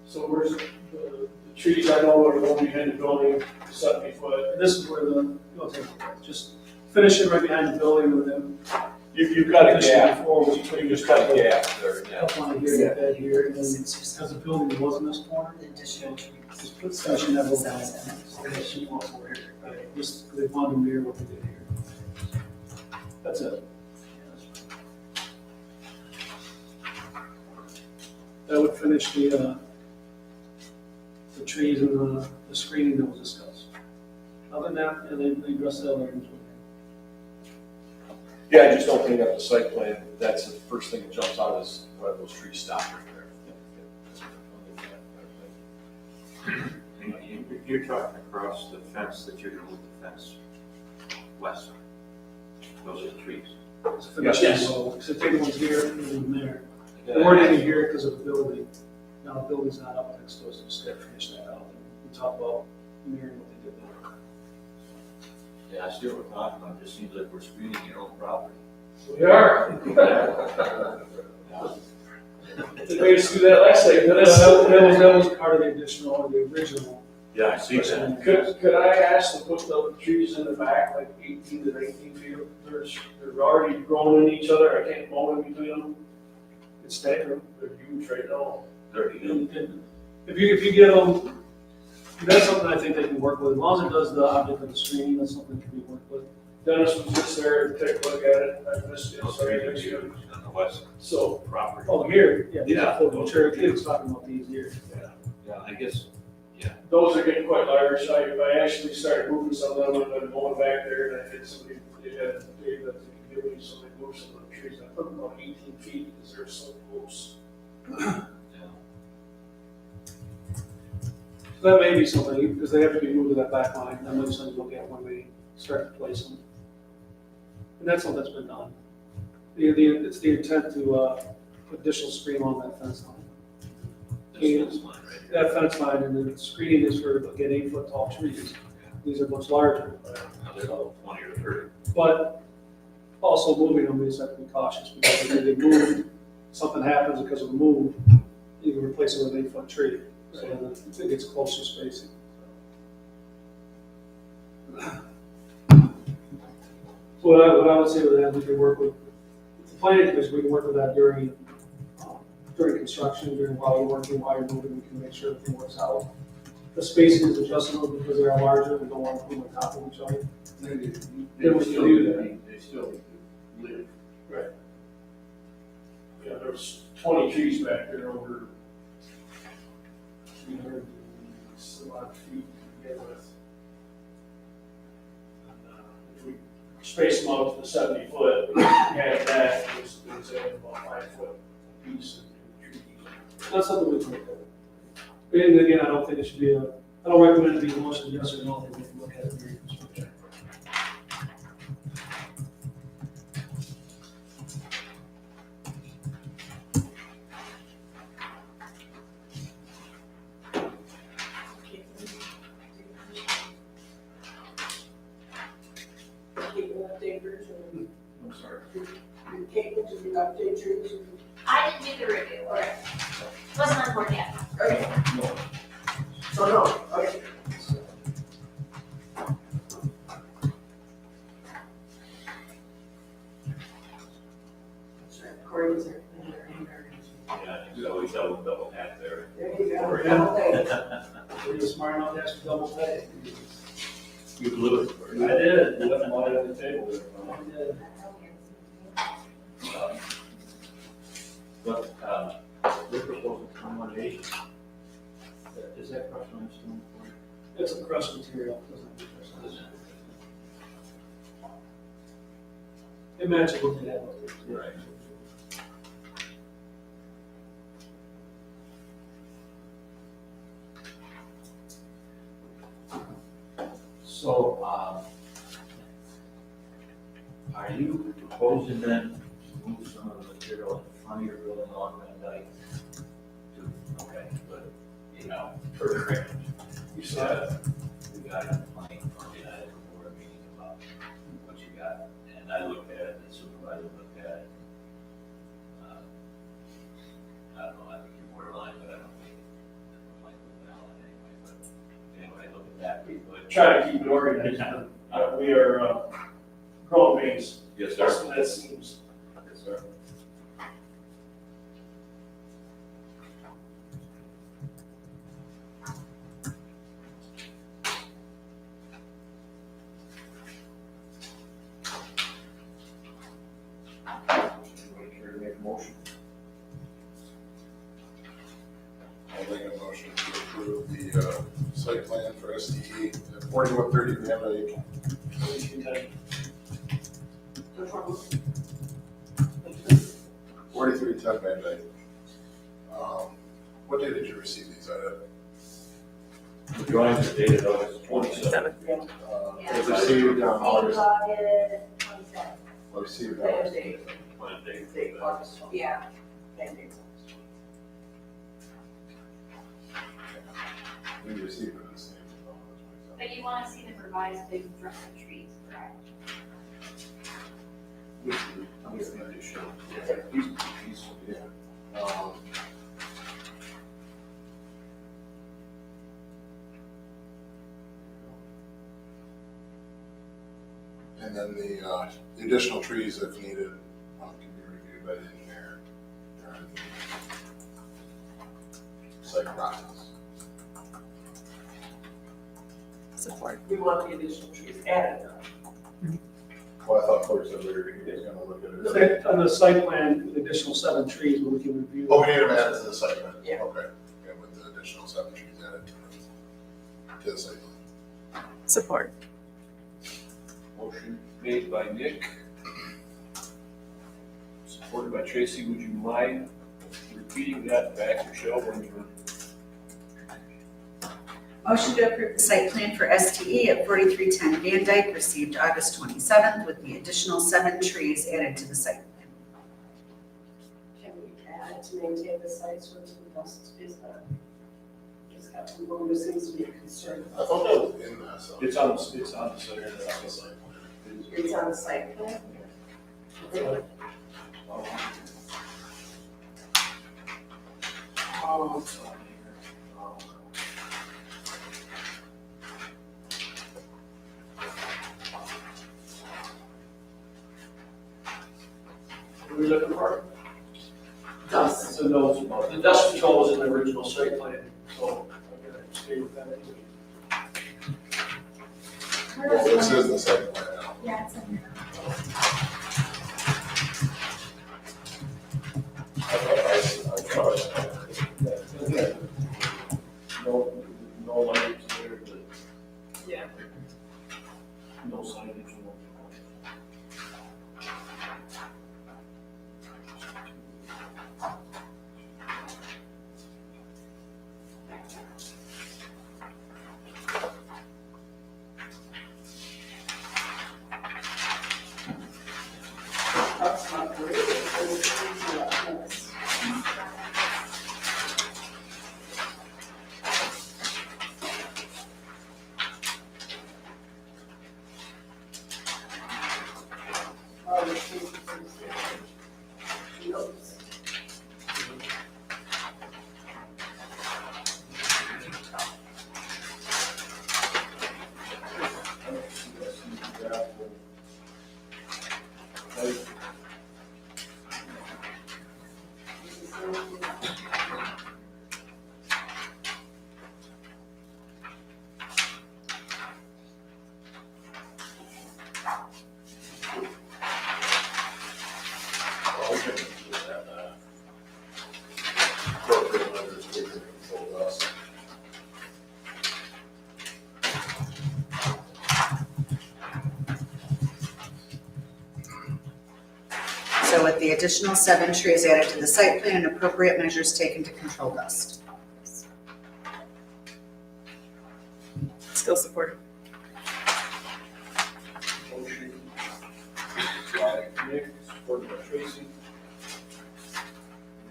So where's the trees I know are going behind the building, 70 foot? And this is where just finish it right behind the building with them. You've got a Finish it gap, before, you just got a gap there, yeah. Up on here, get that here, and then because the building was in this corner, just put finishing that little guy. Just, they wanted to mirror what we did here. That's it. That would finish the trees and the screening that was discussed. Other than that, and they addressed the other items. Yeah, I just don't think up the site plan, that's the first thing that jumps out is why those trees stop right there. You're talking across the fence that you're gonna move the fence west. Those are trees. It's finished, Yes. so take ones here and one there. They weren't any here because of the building. Now the building's not up next to us, so just gotta finish that out. And we talk about mirroring what they did there. Yeah, I see what we're talking about, it just seems like we're screening your own property. We are. Did we just do that last time? That was part of the additional, or the original. Yeah, I see that. Could I ask to put the trees in the back, like 18 to 19 feet? They're already growing in each other, I can't mow in between them. It's staggered. They're huge right now. There you go. And if you get them, that's something I think they can work with. As long as it does the object of the screening, that's something that can be worked with. Dennis was just there to take a look at it, I missed it, Those sorry. trees are huge on the west So, property. Oh, here, yeah, these Yeah. are full mature, kids talking about these here. Yeah, I guess, Those are getting quite large. I actually started moving some of them, and then going back there, and I had somebody, they had that they could give me, so they moved some of the trees. I put them about 18 feet because they're so close. So that may be something, because they have to be moved to that back line, and then we just look at when we start to place them. And that's something that's been done. It's the intent to, put additional screen on that fence line. This fence line right here. That fence line, and then the screening is for, again, 8-foot tall trees. These are much larger. Now they're all 20 or 30. But also moving them, we just have to be cautious, because if they move, something happens because of the move, you can replace it with an 8-foot tree. So then it gets closer spacing. So what I would say with that, we can work with the planning commission, we can work with that during construction, while you're working, while you're moving, we can make sure everything works out. The spacing is adjustable because they are larger, we don't want to put them on top of each other. Then we can do that. They still need to live. Right. Yeah, there's 20 trees back there over 300 some odd feet to begin with. And, if we space them out to the 70 foot, add that, it's about 5 foot piece of trees. That's something we can look at. And again, I don't think it should be I don't recommend it be a motion, yes or no, I think we can look at it during construction. Keep an update version. I'm sorry. Caitlin, did you update yours? I didn't do the review, or wasn't on board yet. Okay. So no, okay. That's right, Corey's there. Yeah, you always double tap there. There you go. Or, yeah. Double pay. Were you smart enough to ask for double pay? You blew it for I did, left them on the table there. I did. But, we're proposing 21 is that crushed limestone for you? It's a crushed material, doesn't have to be crushed. It matches what they have. Right. So, are you proposing then to move some of the material in front of your building along Van Dyke? Okay, but, you know, for drainage. You said, we got a complaint from the United Board meeting about what you got, and I looked at it, the supervisor looked at it. I don't know, I think you're borderline, but I don't think the complaint was valid anyway, but anyway, look at that, we put. Try to keep it organized. We are growing pains. Yes, That's sir. what that seems. Yes, sir. Anybody care to make a motion? I'll make a motion to approve the site plan for STE at 4130 Van Dyke. Which one? 4310 Van Dyke. What day did you receive these at? The drawings are dated August 27th. It was received on August, received on August. Wednesday. Yeah. Thank you. We received it the same. But you want to see the revised big dress of trees, correct? I'm just gonna do show. Yeah. And then the additional trees if needed, can be reviewed by the engineer during the site process. Support. We want the additional trees added. Well, I thought Cory said we were gonna look at it. Okay, on the site plan, with additional 7 trees, but we can review. Oh, we need them added to the site plan? Yeah. Okay, yeah, with the additional 7 trees added to it. to the site. Support. Motion made by Nick, supported by Tracy. Would you mind repeating that back, Michelle, when you were? Motion to approve the site plan for STE at 4310 Van Dyke received August 27th with the additional 7 trees added to the site plan. Can we add to maintain the site so it's the dust is not? Just have to, well, there seems to be a concern. I thought that was in that, so. It's on the site. It's on the site. It's on the site plan? Oh, What are we looking for? dust. It's a note about, the dust control was in the original site plan, so I'm gonna stay with that anyway. Well, this is the site plan now. Yeah, it's in there. I thought No lights there, but Yeah. no signage. No. That's not great. It's not nice. Oh, the trees are notes. we can just have that. Appropriate measures taken to control dust. So with the additional 7 trees added to the site plan and appropriate measures taken to control dust. Still supported. Motion by Nick, supported by Tracy.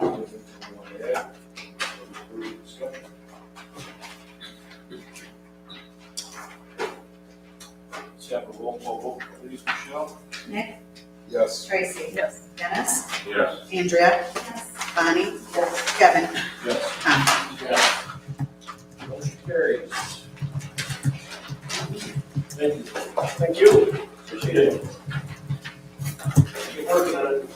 Anything you want to add? Further discussion? Let's have a roll call vote, please, Michelle. Nick? Yes. Tracy? Yes. Dennis? Yes. Andrea? Yes. Bonnie? Kevin? Yes. Tom? Yes. Motion carries. Thank you. Thank you. Appreciate it. Keep working on it.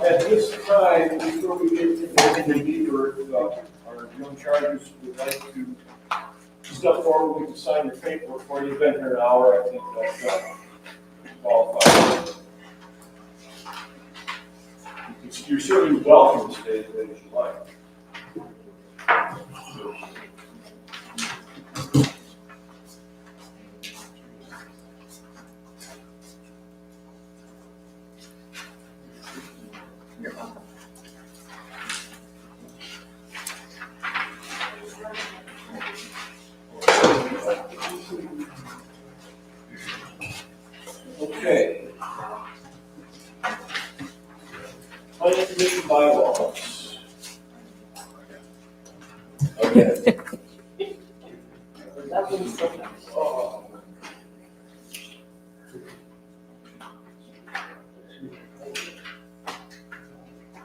At this time, before we get to the meeting, our young chargers would like to step forward, we can sign your paperwork for you. You've been here an hour, I think that's qualified. You're certainly welcome to stay as late as you like. Okay. Planning Commission bylaws. Okay. That one's so nice. Oh.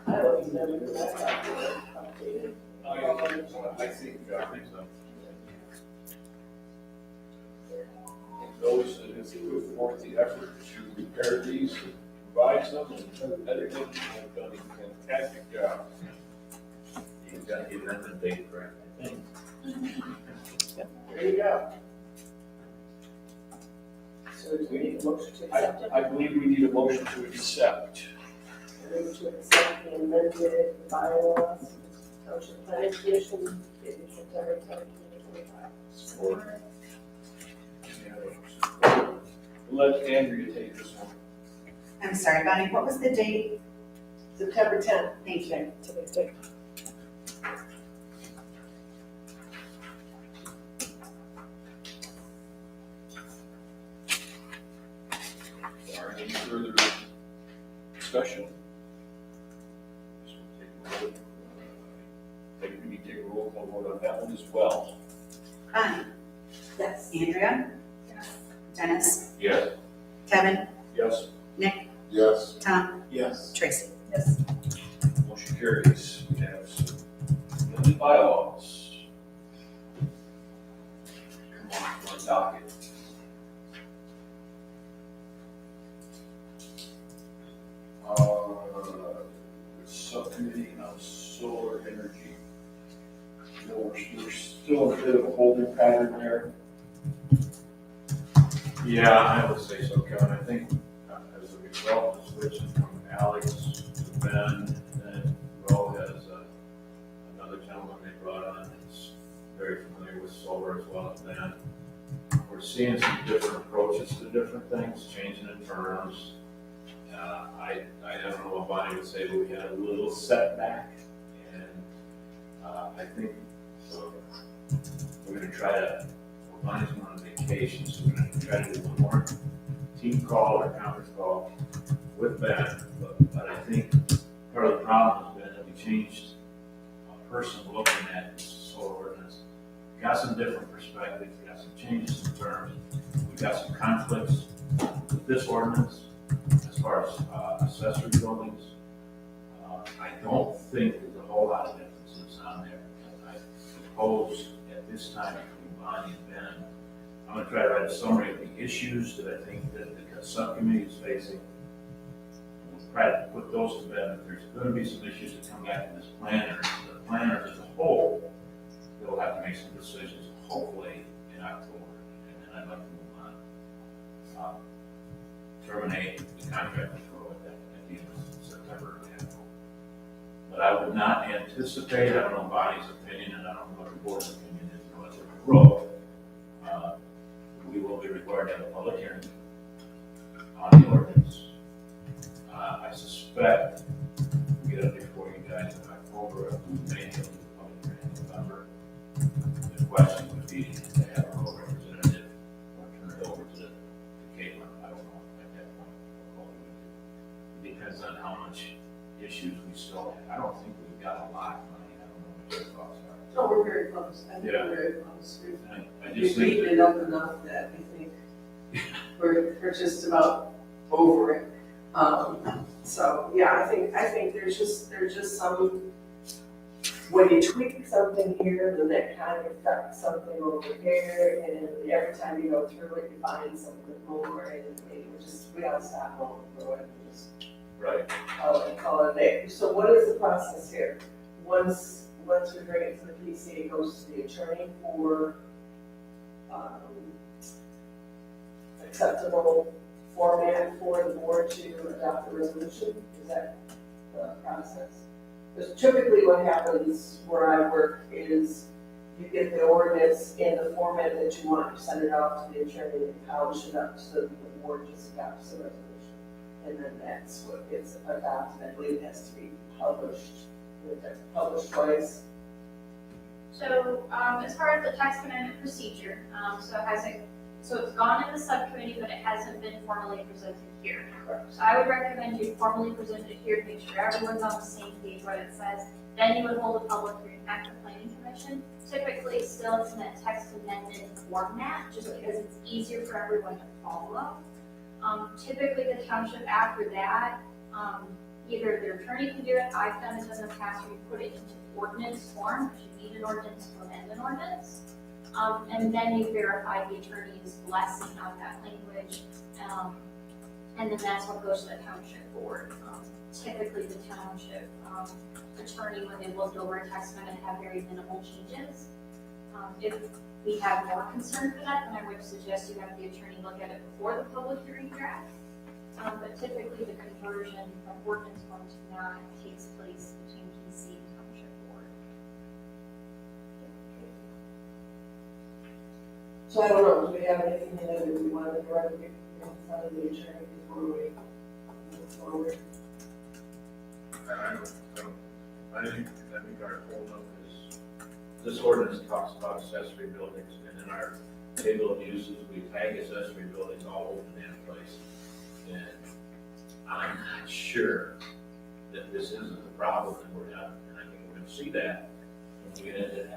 I don't even know if that's updated. I think so. Those that have put forth the effort to prepare these and revise them and edit them have done a fantastic job. You've got the amendment date correct, I think. There you go. So do we need a motion to accept it? I believe we need a motion to accept. move to accept the amended bylaws, Township Planning Commission, dated September 10th, 2025. Support. Let Andrea take this one. I'm sorry, Bonnie, what was the date? September 10th. Thank you. Today. Are any further discussion? Maybe we need to take a roll call vote on that one as well. Bonnie? Yes. Andrea? Yes. Dennis? Yes. Kevin? Yes. Yes. Tom? Yes. Tracy? Yes. Motion carries. We have some amended bylaws. Come on, docket. Subcommittee on solar energy. You know, we're still in a bit of a holding pattern there. Yeah, I would say so, Kevin. I think as a result of switching from Alex to Ben, and Ro has another gentleman they brought on that's very familiar with solar as well as Ben. We're seeing some different approaches to different things, changing in terms. I don't know what Bonnie would say, but we had a little setback, and I think we're gonna try to, Bonnie's going on vacation, so we're gonna try to do one more team call or conference call with Ben, but I think part of the problem has been that we changed a person looking at this solar ordinance. We got some different perspectives, we got some changes in terms, we got some conflicts with this ordinance as far as accessory buildings. I don't think there's a whole lot of differences on there. I suppose at this time between Bonnie and Ben, I'm gonna try to write a summary of the issues that I think that the subcommittee is facing. We'll try to put those to bed. If there's gonna be some issues that come back to this planner, the planner as a whole, they'll have to make some decisions, hopefully in October, and then I'd like to move on. Terminate the contract with Roy at the end of September. But I would not anticipate, I don't know Bonnie's opinion, and I don't know what the board's opinion is relative to Roy. We will be required to have a public hearing on the ordinance. I suspect we get up before you guys in October, we may have a public hearing in November. The question would be to have a road representative or turn it over to Caitlin. I don't know at that point what we would do. It depends on how much issues we still have. I don't think we've got a lot of money. I don't know what your thoughts are. No, we're very close. I think Yeah. we're very close. I We've just think beaten it up enough that we think we're just about over it. So, yeah, I think there's just some, when you tweak something here, then that kind of affects something over here, and every time you go through it, you find something more, and we gotta stop going through it, and just right. call it a day. So what is the process here? Once we bring it to the PC, it goes to the attorney for acceptable format for the board to adopt the resolution. Is that the process? Because typically what happens where I work is you get the ordinance in the format that you want, you send it off to the attorney and polish it up so that the board just adopts the resolution. And then that's what gets adopted. I believe it has to be published twice. So, as far as the text amendment procedure, so it's gone in the subcommittee, but it hasn't been formally presented here. So I would recommend you formally present it here to make sure everyone's on the same page what it says. Then you would hold a public hearing at the planning commission. Typically, still it's in that text amendment format, just because it's easier for everyone to follow. Typically, the township after that, either their attorney can do it, I've done it in the past, where you put it into ordinance form, because you need an ordinance to amend an ordinance. And then you verify the attorney's blessing on that language, and then that's what goes to the township board. Typically, the township attorney, when they looked over a text amendment, have very minimal changes. If we have more concern for that, then I would suggest you have the attorney look at it before the public hearing draft, but typically the conversion from ordinance 1 to 9 takes place between PC and Township Board. So I don't know, do we have anything that we want to direct in front of the attorney before we move forward? I think our hold-up is, this ordinance talks about accessory buildings, and in our table of uses, we tag accessory buildings all over the damn place. And I'm not sure that this isn't the problem that we're having, and I think we're gonna see that when we get into,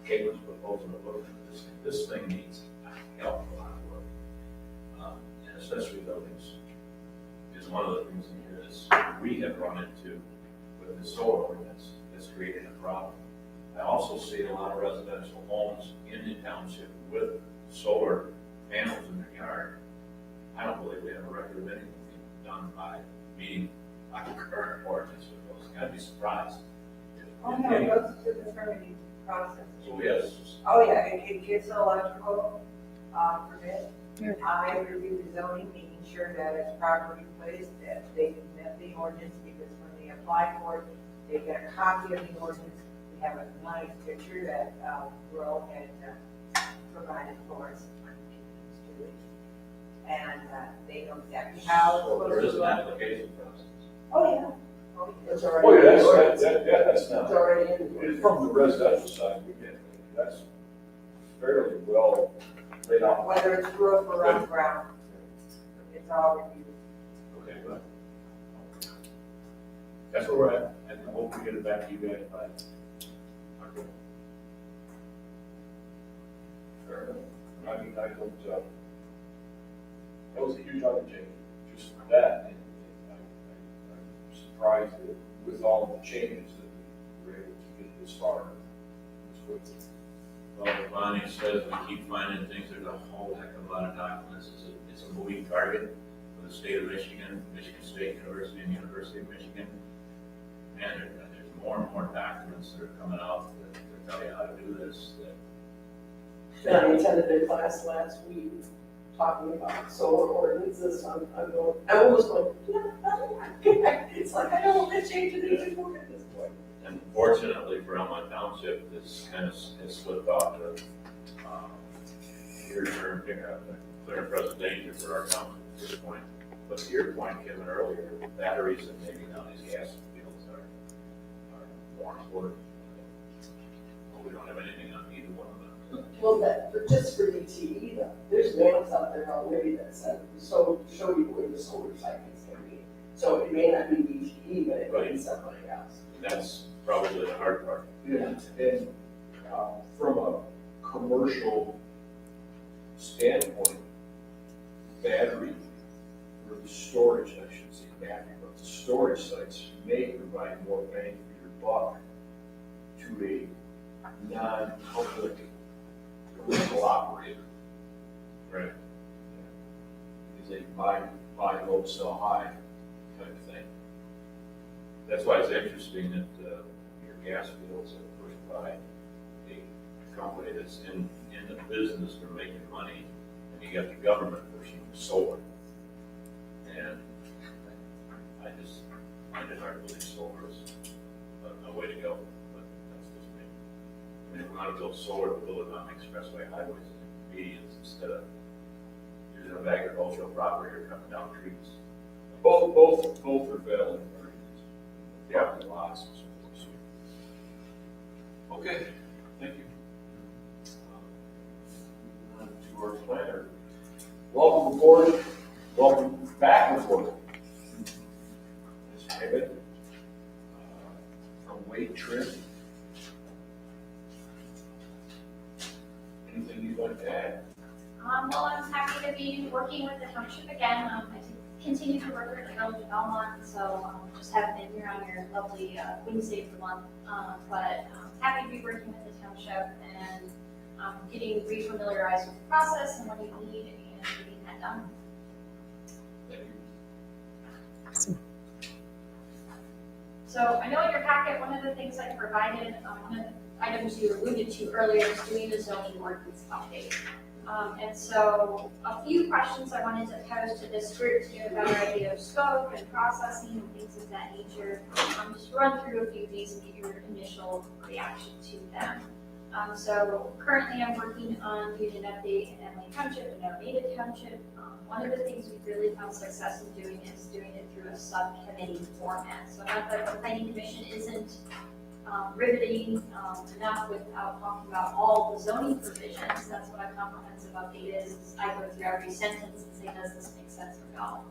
Caitlin's proposal to look at this thing. This thing needs a hell of a lot of work. And accessory buildings is one of the things in here that we have run into with the solar ordinance that's creating a problem. I also see a lot of residential homes in the township with solar panels in their yard. I don't believe we have a record of anything being done by meeting like a current ordinance with those. I'd be surprised. Oh, no, it goes through the permitting process. So yes, Oh, yeah, it gets an electrical, permit. I review the zoning, making sure that it's properly placed, that they met the ordinance, because when they apply for it, they get a copy of the ordinance. We have a nice picture that, Will had, provided for us when he was doing. And, they know exactly how it's so there supposed is to an work. application process. Oh, yeah. Oh, yeah. It's Oh, already. yeah, that's It's not, already in. it's from the residential side, we get, that's fairly well laid out. Whether it's roof or on ground, it's all reviewed. Okay, good. That's where we're at, and I hope we get it back to you guys by October. Fair enough. I mean, I don't, that was a huge undertaking, just that, and I'm surprised that with all of the changes that we were able to get this far. This quickly. Well, Bonnie says we keep finding things, there's a whole heck of a lot of documents, it's a moving target for the state of Michigan, Michigan State University and University of Michigan. And there's more and more documents that are coming out that tell you how to do this, And I attended their class last week, talking about solar ordinances, I'm almost going, it's like, I don't want to change it anymore at this point. And fortunately for Almont Township, this kind of has slipped off the, near-term, clear and present danger for our township at this point. But to your point, Kevin, earlier, batteries and maybe now these gas fields are more important. We don't have anything on either one of them. Well, but just for DTE though, there's maps out there already that said, show you where the solar cycles can be. So it may not be DTE, but it may be somebody else. And that's probably the hard part. And from a commercial standpoint, battery, or the storage, I shouldn't say battery, but the storage sites may provide more bang for your buck to a non-public commercial operator. Right. Because they buy low, sell high type of thing. That's why it's interesting that your gas fields are pushed by a company that's in the business for making money, and you got the government pushing solar. And I just find it hard to believe solar is a way to go, but that's just me. I mean, if we want to build solar, we'll build it on expressway highways and medians instead of using an agricultural property or cutting down trees. Both are valid arguments. Yeah. Lots and so forth. Okay, thank you. On to our planner. Welcome aboard, welcome back aboard. Ms. Haggett, from Wade Trim. Anything you'd like to add? Well, I'm happy to be working with the township again. I continue to work with the village of Almont, so just haven't been here on your lovely Wednesday for month. But happy to be working with the township and getting refamiliarized with the process and what you need and getting that done. Thank you. So I know in your packet, one of the things I provided, one of the items you alluded to earlier is doing the zoning ordinance update. And so a few questions I wanted to pose to this group to get a better idea of scope and processing and things of that nature. Just run through a few of these and get your initial reaction to them. So currently I'm working on doing an update in Almont Township and Alameda Township. One of the things we've really found success in doing is doing it through a subcommittee format. So not that the planning commission isn't riveting enough without talking about all the zoning provisions. That's what a comprehensive update is I go through every sentence and say, does this make sense or no?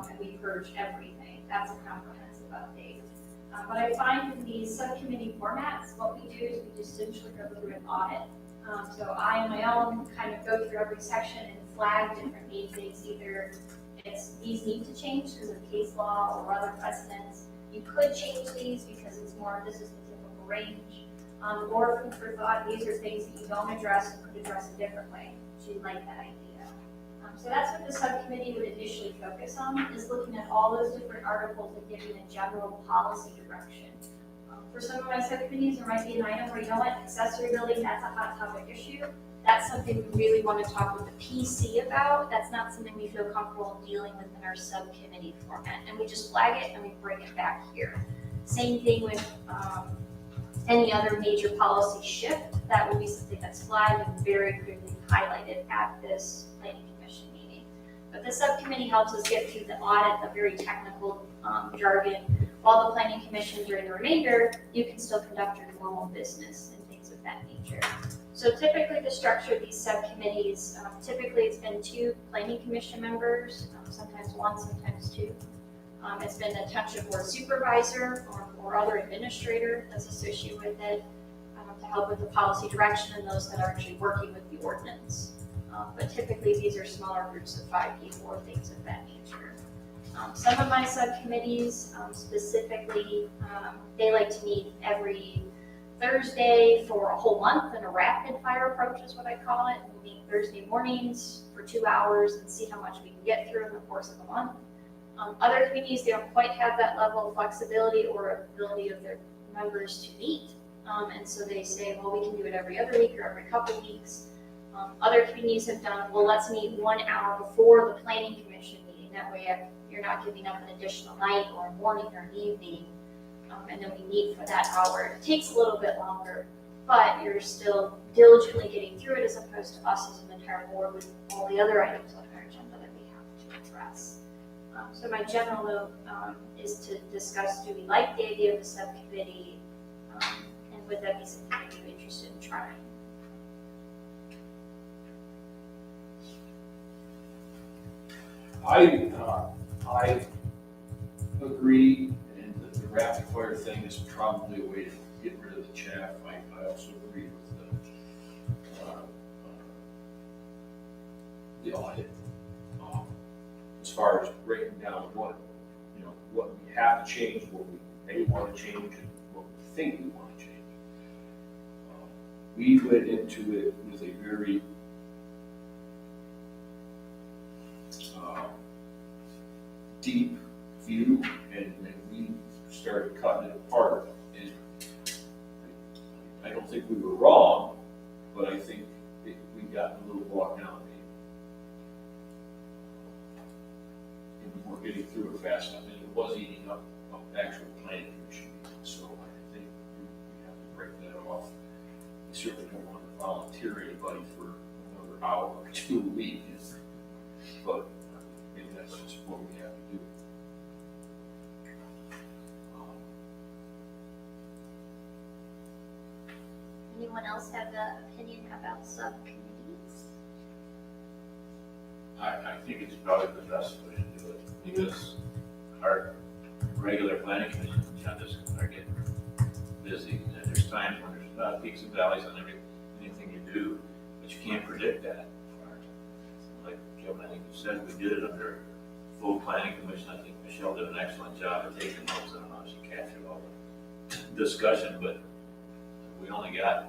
And we purge everything. That's a comprehensive update. But I find in these subcommittee formats, what we do is we just essentially go through an audit. So I, on my own, kind of go through every section and flag different things. Either it's these need to change because of case law or other precedents. You could change these because it's more, this is the typical range. Or food for thought, these are things that you don't address and could address a different way. Do you like that idea? So that's what the subcommittee would initially focus on, is looking at all those different articles and giving a general policy direction. For some of my subcommittees, there might be an item where, you know what, accessory building, that's a hot topic issue. That's something we really want to talk with the PC about. That's not something we feel comfortable dealing with in our subcommittee format. And we just flag it and we bring it back here. Same thing with any other major policy shift. That would be something that's flagged and very quickly highlighted at this planning commission meeting. But the subcommittee helps us get through the audit, the very technical jargon, while the planning commission during the remainder, you can still conduct your normal business and things of that nature. So typically the structure of these subcommittees, typically it's been 2 planning commission members, sometimes 1, sometimes 2. It's been a township board supervisor or other administrator that's associated with it to help with the policy direction and those that are actually working with the ordinance. But typically these are smaller groups of 5 people or things of that nature. Some of my subcommittees specifically, they like to meet every Thursday for a whole month, and a rapid fire approach is what I call it. We meet Thursday mornings for 2 hours and see how much we can get through in the course of a month. Other communities, they don't quite have that level of flexibility or ability of their members to meet. And so they say, well, we can do it every other week or every couple weeks. Other communities have done, well, let's meet 1 hour before the planning commission meeting. That way you're not giving up an additional night or a morning or an evening. And then we meet for that hour. It takes a little bit longer, but you're still diligently getting through it as opposed to us as an entire board with all the other items on our agenda that we have to address. So my general note is to discuss, do we like the idea of the subcommittee, and would that be something that you're interested in trying? I agree, and the rapid fire thing is probably a way to get rid of the chaff. I also agree with the audit. As far as breaking down what we have to change, what we may want to change, and what we think we want to change. We went into it with a very deep view, and we started cutting it apart. And I don't think we were wrong, but I think we got a little bogged down. And we weren't getting through it fast enough, and it was eating up actual planning commission meetings. So I think we have to break that off. We certainly don't want to volunteer anybody for another hour or 2 a week, but maybe that's just what we have to do. Anyone else have an opinion about subcommittees? I think it's probably the best way to do it, because our regular planning commission agendas are getting busy, and there's times when there's peaks and valleys on anything you do, but you can't predict that. Like Kevin, I think you said, we did it under full planning commission. I think Michelle did an excellent job of taking notes. I don't know if she captured all the discussion, but we only got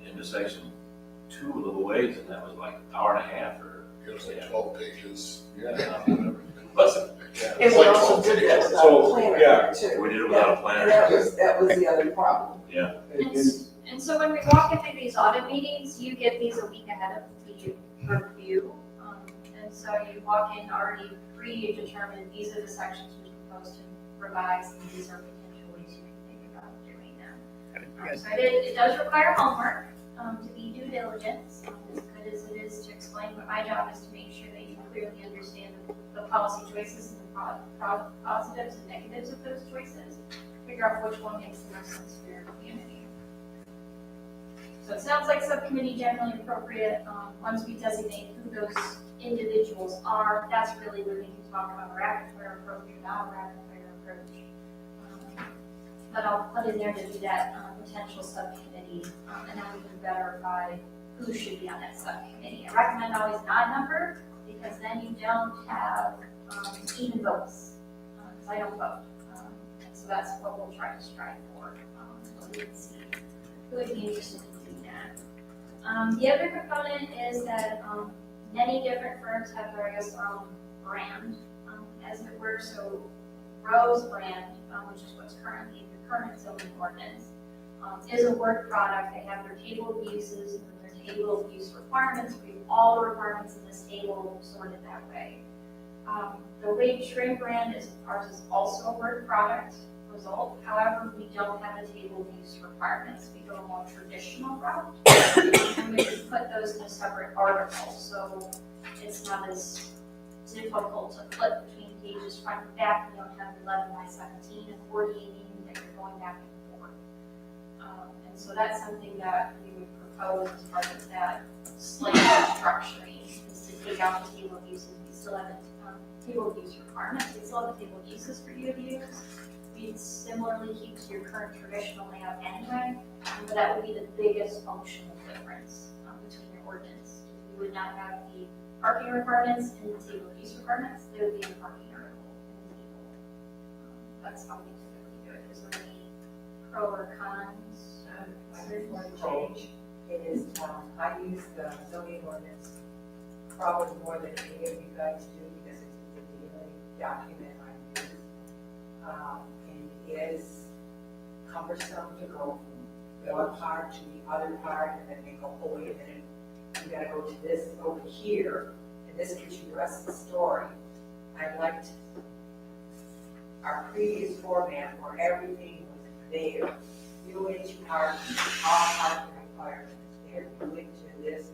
into section 2 a little ways, and that was like an hour and a half or. It was like 12 pages. Yeah, whatever. Wasn't. And we also did that without a planner too. We did it without a planner. And that was the other problem. Yeah. And so when we walk into these audit meetings, you get these a week ahead of the So you walk in already predetermined, these are the sections we propose to revise, and these are potential ways you can think about doing them. So it does require homework, to be due diligence, as good as it is to explain, but my job is to make sure that you clearly understand the policy choices and the positives and negatives of those choices, figure out which one makes the most sense for your community. So it sounds like subcommittee generally appropriate. Once we designate who those individuals are, that's really when we can talk about a rapid fire approach or not a rapid fire approach. But I'll put in there to do that potential subcommittee, and then we can verify who should be on that subcommittee. I recommend always not numbered, because then you don't have even votes, because I don't vote. And so that's what we'll try to strive for. So we can see who would be interested in doing that. The other component is that many different firms have various brand, as it were. So Rose brand, which is what's currently in the current zoning ordinance, is a work product. They have their table of uses and their table of use requirements. We have all the requirements in this table sorted that way. The Wade Trim brand ours is also a work product result. However, we don't have a table of use requirements. We go a more traditional route, and we can put those in a separate article. So it's not as difficult to flip between pages front and back. You don't have 11 by 17 and 48 that you're going back and forth. And so that's something that we would propose as part of that slight structuring, is to take out the table of uses. We still have a table of use requirements. We still have a table of uses for you to use. We similarly keep to your current traditional layout anyway, but that would be the biggest functional difference between your ordinance. We would not have the parking requirements and the table of use requirements. They would be in the parking article in the table. That's how we typically do it. Is there any pro or cons? I just want to change. It is, I use the zoning ordinance probably more than any of you guys do, because it's the daily document I use. And it is cumbersome to go from one part to the other part, and then they go, oh, wait a minute, you gotta go to this over here, and this gives you the rest of the story. I liked our previous format where everything was there. You went to parking, all parking requirements there. You went to this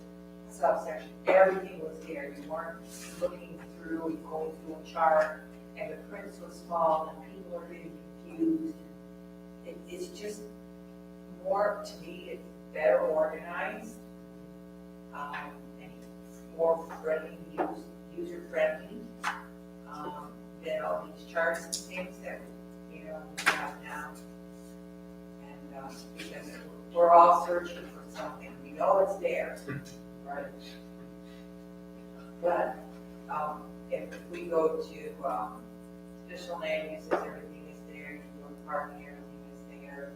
subsection, everything was there. You weren't looking through and going through a chart, and the prints were small, and people are getting confused. It's just more, to me, it's better organized, and more friendly, user-friendly, than all these charts and things that, we have now. And, because we're all searching for something, we know it's there, right? But, if we go to, special land uses, everything is there. You go to parking, everything is there.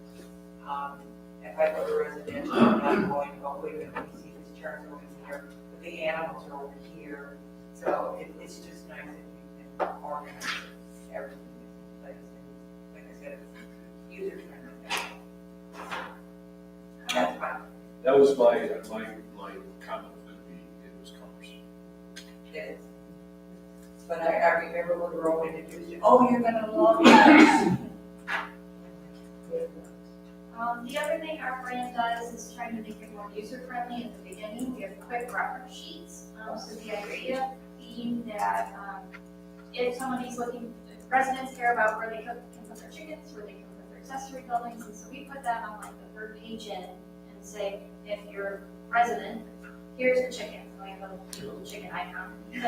If I go to residential, I'm not going, oh, wait a minute, you see this chart over here, but the animals are over here. So it's just nice that you can organize everything in place. And like I said, it's user friendly. That's fine. That was my comment would be, it was cumbersome. It is. But I remember when Rowan introduced it, oh, you're gonna love this. The other thing our brand does is trying to make it more user-friendly at the beginning. We have quick reference sheets. So the idea being that if somebody's looking, residents care about where they can put their chickens, where they can put their accessory buildings, and so we put that on like the third page in and say, if you're a resident, here's the chicken. So we have a little chicken icon. We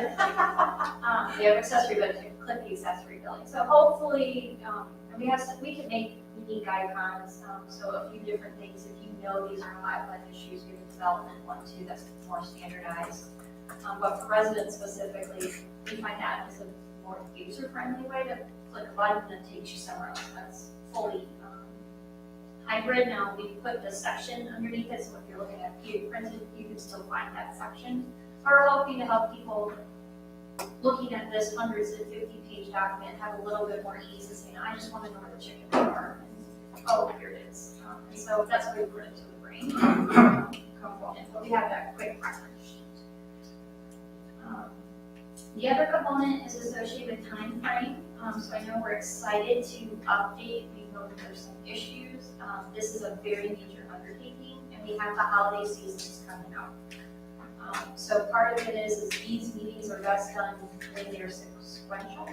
have accessory buildings, you can click the accessory building. So hopefully, and we can make unique icons, so a few different things. If you know these are live issues, we have a development one too that's more standardized. But for residents specifically, we find that as a more user-friendly way to click a button and it takes you somewhere else. That's fully hybrid. Now we put the section underneath it, so if you're looking at printed, you can still find that section. So we're hoping to help people looking at this 150-page document have a little bit more ease of saying, I just want to know where the chickens are. And, oh, here it is. And so that's why we put it to the brain component. But we have that quick reference sheet. The other component is associated with time frame. So I know we're excited to update. We know that there's some issues. This is a very major undertaking, and we have the holiday seasons coming up. So part of it is these meetings are best done when they're sequential,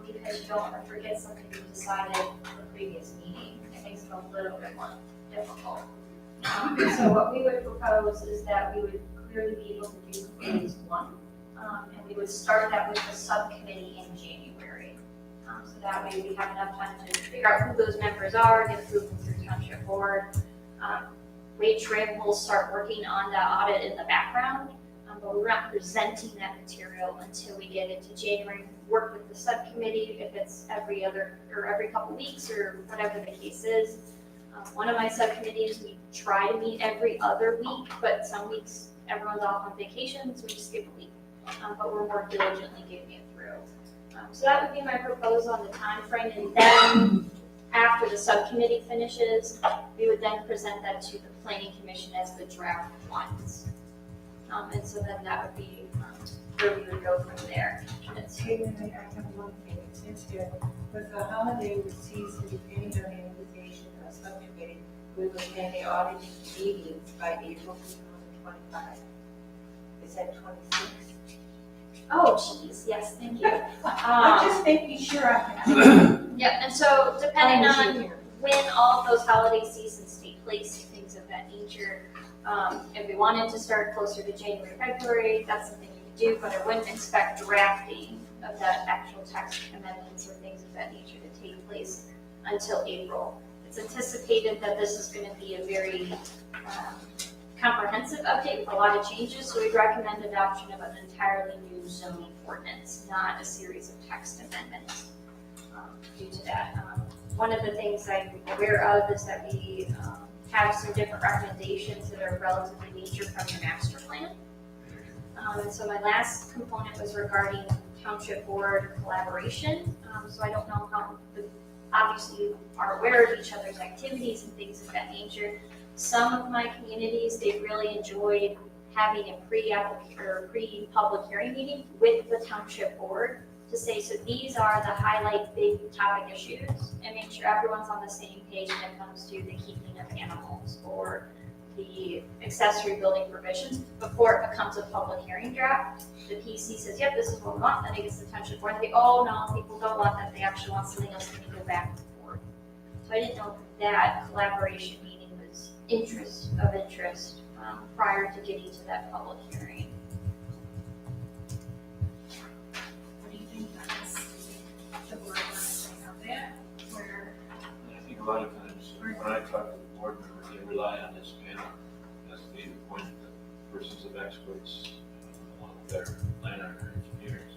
because you don't want to forget something you decided the previous meeting. It makes it a little bit more difficult. So what we would propose is that we would clearly be able to do phase one, and we would start that with the subcommittee in January. So that way we have enough time to figure out who those members are, get approval through township board. Wage Trim will start working on the audit in the background, but we're not presenting that material until we get into January. Work with the subcommittee if it's every other or every couple weeks or whatever the case is. One of my subcommittees, we try to meet every other week, but some weeks everyone's off on vacation, so we just skip a week. But we're more diligently getting it through. So that would be my proposal on the time frame, and then after the subcommittee finishes, we would then present that to the planning commission as the draft ones. And so then that would be where we would go from there. And it's, I have one thing, it says here, with the holiday season, depending on the invitation of subcommittee, we will plan the audit meetings by April 2025. Is that 26? oh geez, yes, thank you. I'm just making sure I have. Yeah, and so depending I'm on sure. when all of those holiday seasons take place, things of that nature, if we wanted to start closer to January, February, that's something you could do, but I wouldn't expect drafting of that actual text amendments or things of that nature to take place until April. It's anticipated that this is going to be a very comprehensive update with a lot of changes, so we'd recommend adoption of an entirely new zoning ordinance, not a series of text amendments due to that. One of the things I'm aware of is that we have some different recommendations that are relatively nature from the master plan. And so my last component was regarding township board collaboration. So I don't know how, obviously you are aware of each other's activities and things of that nature. Some of my communities, they really enjoyed having a pre-public hearing meeting with the township board to say, so these are the highlight big topic issues, and make sure everyone's on the same page when it comes to the keeping of animals or the accessory building provisions before it becomes a public hearing draft. The PC says, yep, this is what we want, then it gets the township board, and they, oh no, people don't want that, they actually want something else, and they go back and forth. So I didn't know if that collaboration meeting was of interest prior to getting to that public hearing. What do you think the board wants to say on that? Where I think a lot of times, when I talk to the board members, they rely on this panel as the point of persons of experts, along with their planner and engineers.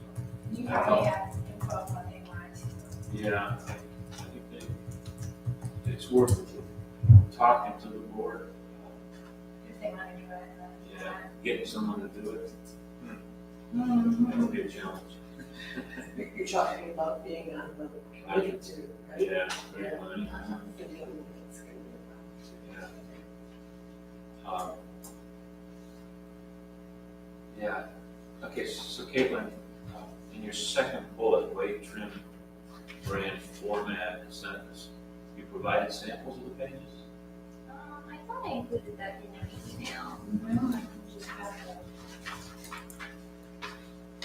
So, you probably have info on what they want to. yeah, I think it's worth talking to the board. If they want to do it. Yeah, getting someone to do it. Mm-hmm. That'll be a challenge. You're talking about being on the committee too, right? Yeah, very much. Yeah. Yeah, okay, so Caitlin, in your second bullet, weight, trim, brand, format, and sentence, you provided samples of the pages? I thought I included that in an email. Well, I can just have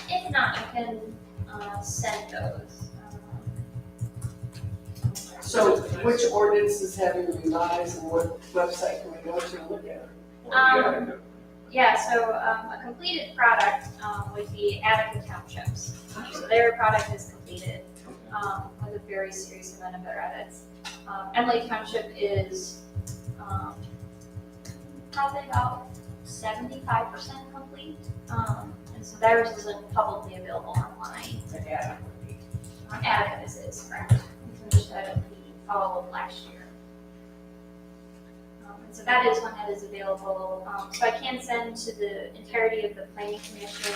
If not, I can send those. So which ordinances have you revised and what website can we go to look at? Yeah, so a completed product would be Attica Townships. So their product is completed with a very serious amount of their edits. Emily Township is probably about 75% complete. And so theirs isn't publicly available online. Attica is correct. We finished that at the fall of last year. And so that is one that is available. So I can send to the entirety of the planning commission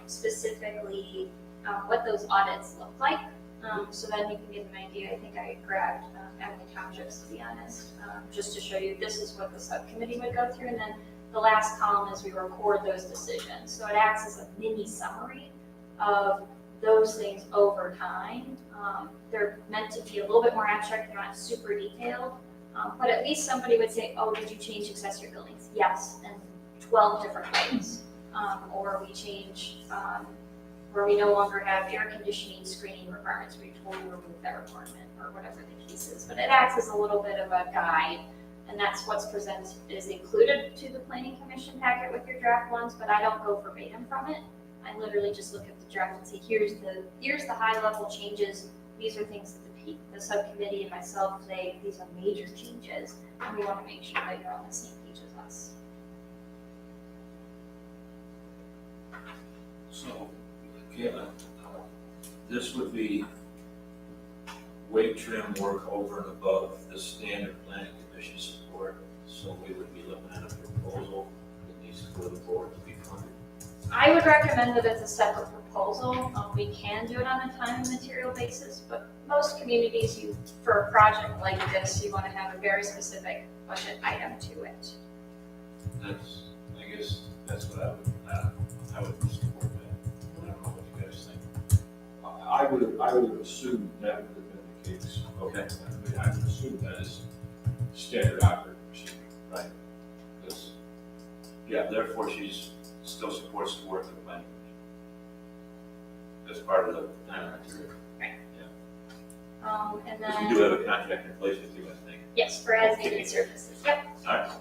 specifically what those audits look like. So then you can get an idea. I think I grabbed Emily Townships, to be honest, just to show you this is what the subcommittee would go through. And then the last column is we record those decisions. So it acts as a mini summary of those things over time. They're meant to be a little bit more abstract, they're not super detailed, but at least somebody would say, oh, did you change accessory buildings? Yes, and 12 different ways. Or we change, where we no longer have air conditioning screening requirements, we totally remove that requirement, or whatever the case is. But it acts as a little bit of a guide, and that's what's presented, is included to the planning commission packet with your draft ones, but I don't go verbatim from it. I literally just look at the draft and say, here's the high level changes, these are things that the subcommittee and myself say, these are major changes, and we want to make sure that you're on the same page as us. So, Caitlin, this would be weight trim work over and above the standard planning commission support, so we would be looking at a proposal that needs to go to the board to be funded. I would recommend that it's a separate proposal. We can do it on a time and material basis, but most communities, for a project like this, you want to have a very specific budget item to it. I guess that's what I would support that. I don't know what you guys think. I would assume that would have been the case. Okay. I would assume that is standard operating procedure. Right. Because, yeah, therefore she's still supports the work of the planning commission. As part of the time and material. Right. Yeah. And Because then, we do have a contract in place with you, I think. yes, for as needed services, yep. All right.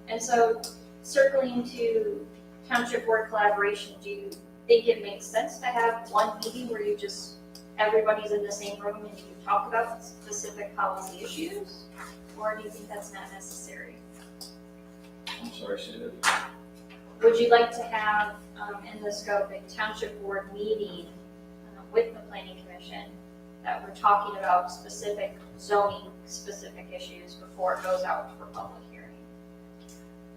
And so circling to township board collaboration, do you think it makes sense to have one meeting where you just, everybody's in the same room and you talk about specific policy issues? Or do you think that's not necessary? I'm sorry, say that. Would you like to have, in the scope, a township board meeting with the planning commission that we're talking about specific zoning, specific issues before it goes out for public hearing?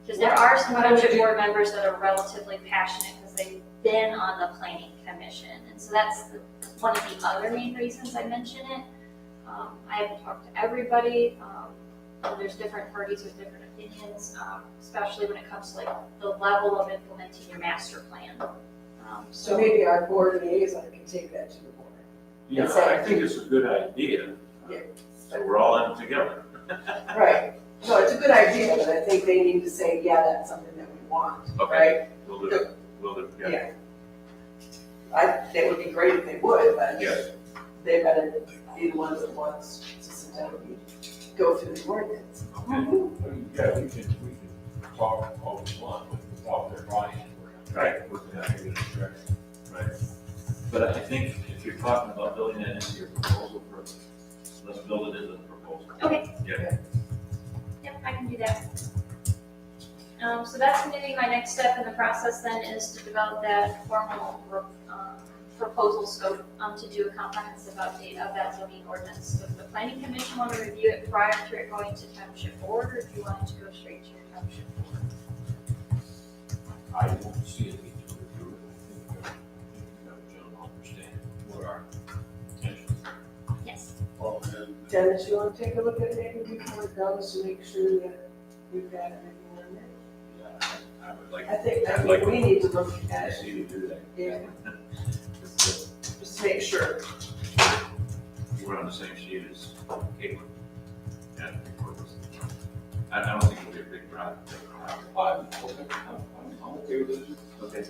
Because there are some township board members that are relatively passionate because they've been on the planning commission. And so that's one of the other main reasons I mention it. I haven't talked to everybody. There's different parties with different opinions, especially when it comes to like the level of implementing your master plan. So maybe our board liaison can take that to the board. Yeah, I think it's a good idea. Yeah. So we're all in together. Right. No, it's a good idea, but I think they need to say, yeah, that's something that we want, Okay. right? We'll do it. We'll do it. Yeah. That would be great if they would, but Yes. they've got to be the ones that wants to sit down and go through the ordinance. Okay. I mean, yeah, we can talk all we want without their buying. Right. We're gonna have to get a direction. Right. But I think if you're talking about building that into your proposal first, let's build it into the proposal. Okay. Yeah. Yep, I can do that. So that's going to be my next step in the process then, is to develop that formal proposal scope to do a comprehensive update of that zoning ordinance. Does the planning commission want to review it prior to it going to township board, or do you want it to go straight to your township board? I don't see a need to review it. I think we have a general understanding what our intentions are. Yes. Well, and Dennis, you want to take a look at it maybe before it goes to make sure that we've got everything on there? Yeah, I would like I think, I'd like we need to look at to it, see you do that. yeah, It's, just to make sure. we're on the same sheet as Caitlin. Yeah, I don't think it'll be a big problem. I'm okay with it. Okay.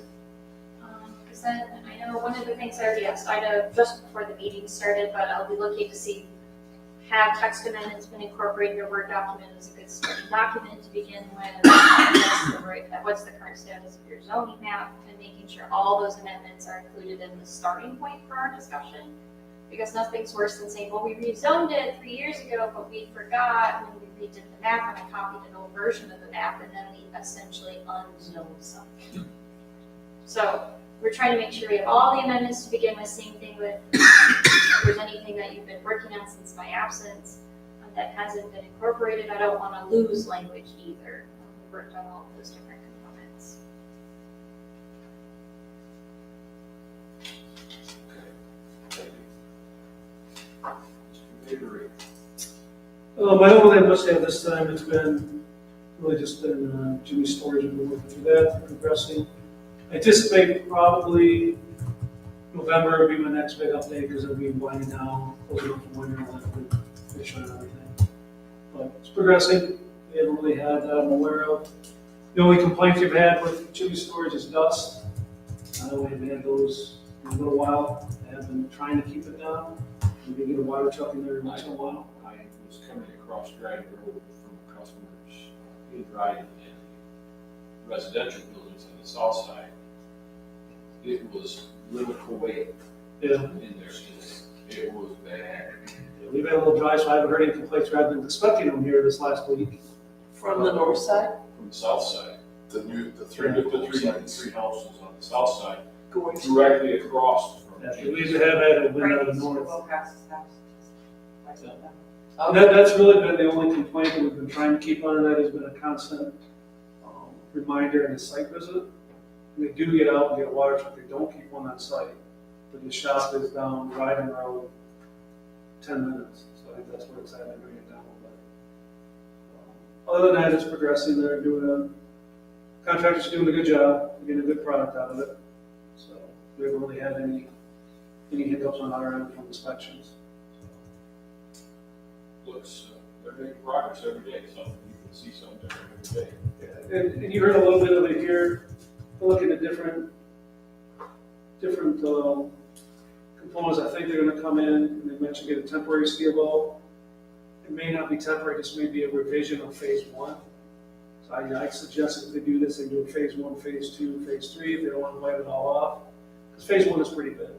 Because then, I know one of the things I already asked Ida just before the meeting started, but I'll be looking to see, have text amendments been incorporated in your Word document as a good starting document to begin with? What's the current status of your zoning map, and making sure all those amendments are included in the starting point for our discussion? Because nothing's worse than saying, well, we rezoned it 3 years ago, but we forgot when we redid the map and I copied an old version of the map, and then we essentially unzoned something. So we're trying to make sure we have all the amendments to begin with. Same thing with if there's anything that you've been working on since my absence that hasn't been incorporated. I don't want to lose language either. We worked on all of those different components. My only I must have this time, it's been, really just been Jimmy's storage, and we're working through that, progressing. I anticipate probably November will be my next big update, because it'll be winding down, closing up the winter, and I'll have to fish on everything. But it's progressing, we haven't really had that I'm aware of. The only complaints we've had with chimney storage is dust. I know we haven't had those in a little while, I have been trying to keep it down. We can get a water truck in there every once in a while. I was coming across Drag Road from customers who drive in residential buildings on the south side. It was little Kuwait Yeah, in there, it was bad. we've had a little dry, so I haven't heard any complaints, I've been expecting them here this last week. From the north side, From the south side, The three sites. houses on the south side, going to. directly across from. Yeah, we have had a wind out of the north. Oh, That's really been the only complaint that we've been trying to keep on, and that has been a constant reminder in the site visit. When they do get out and get a water truck, they don't keep one on site. But the shop is down Riding Road 10 minutes, so I think that's where it's at, they bring it down a little bit. Other than that, it's progressing, they're doing contractors are doing a good job, getting a good product out of it. So we haven't really had any hiccups on our end from inspections. Looks, they're making progress every day, so you can see something different every day. And you heard a little bit of it here, we're looking at different components. I think they're gonna come in, and they mentioned get a temporary steel ball. It may not be temporary, this may be a revision of phase one. So I suggest if they do this, they do a phase one, phase two, phase three, if they don't wanna wipe it all off. Because phase one is pretty big.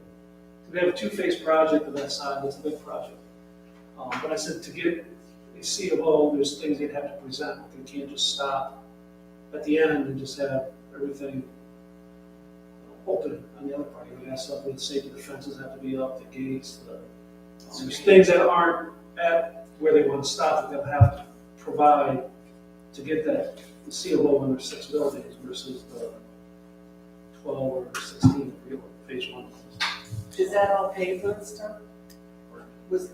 If they have a two-phase project of that size, that's a big project. But I said to get a C of O, there's things they'd have to present. They can't just stop at the end and just have everything open on the other part. You have stuff with safety, the fences have to be up, the gates, there's things that aren't at where they want to stop, that they'll have to provide to get that C of O when there's 6 buildings versus the 12 or 16 real phase one. is that all paper and stuff?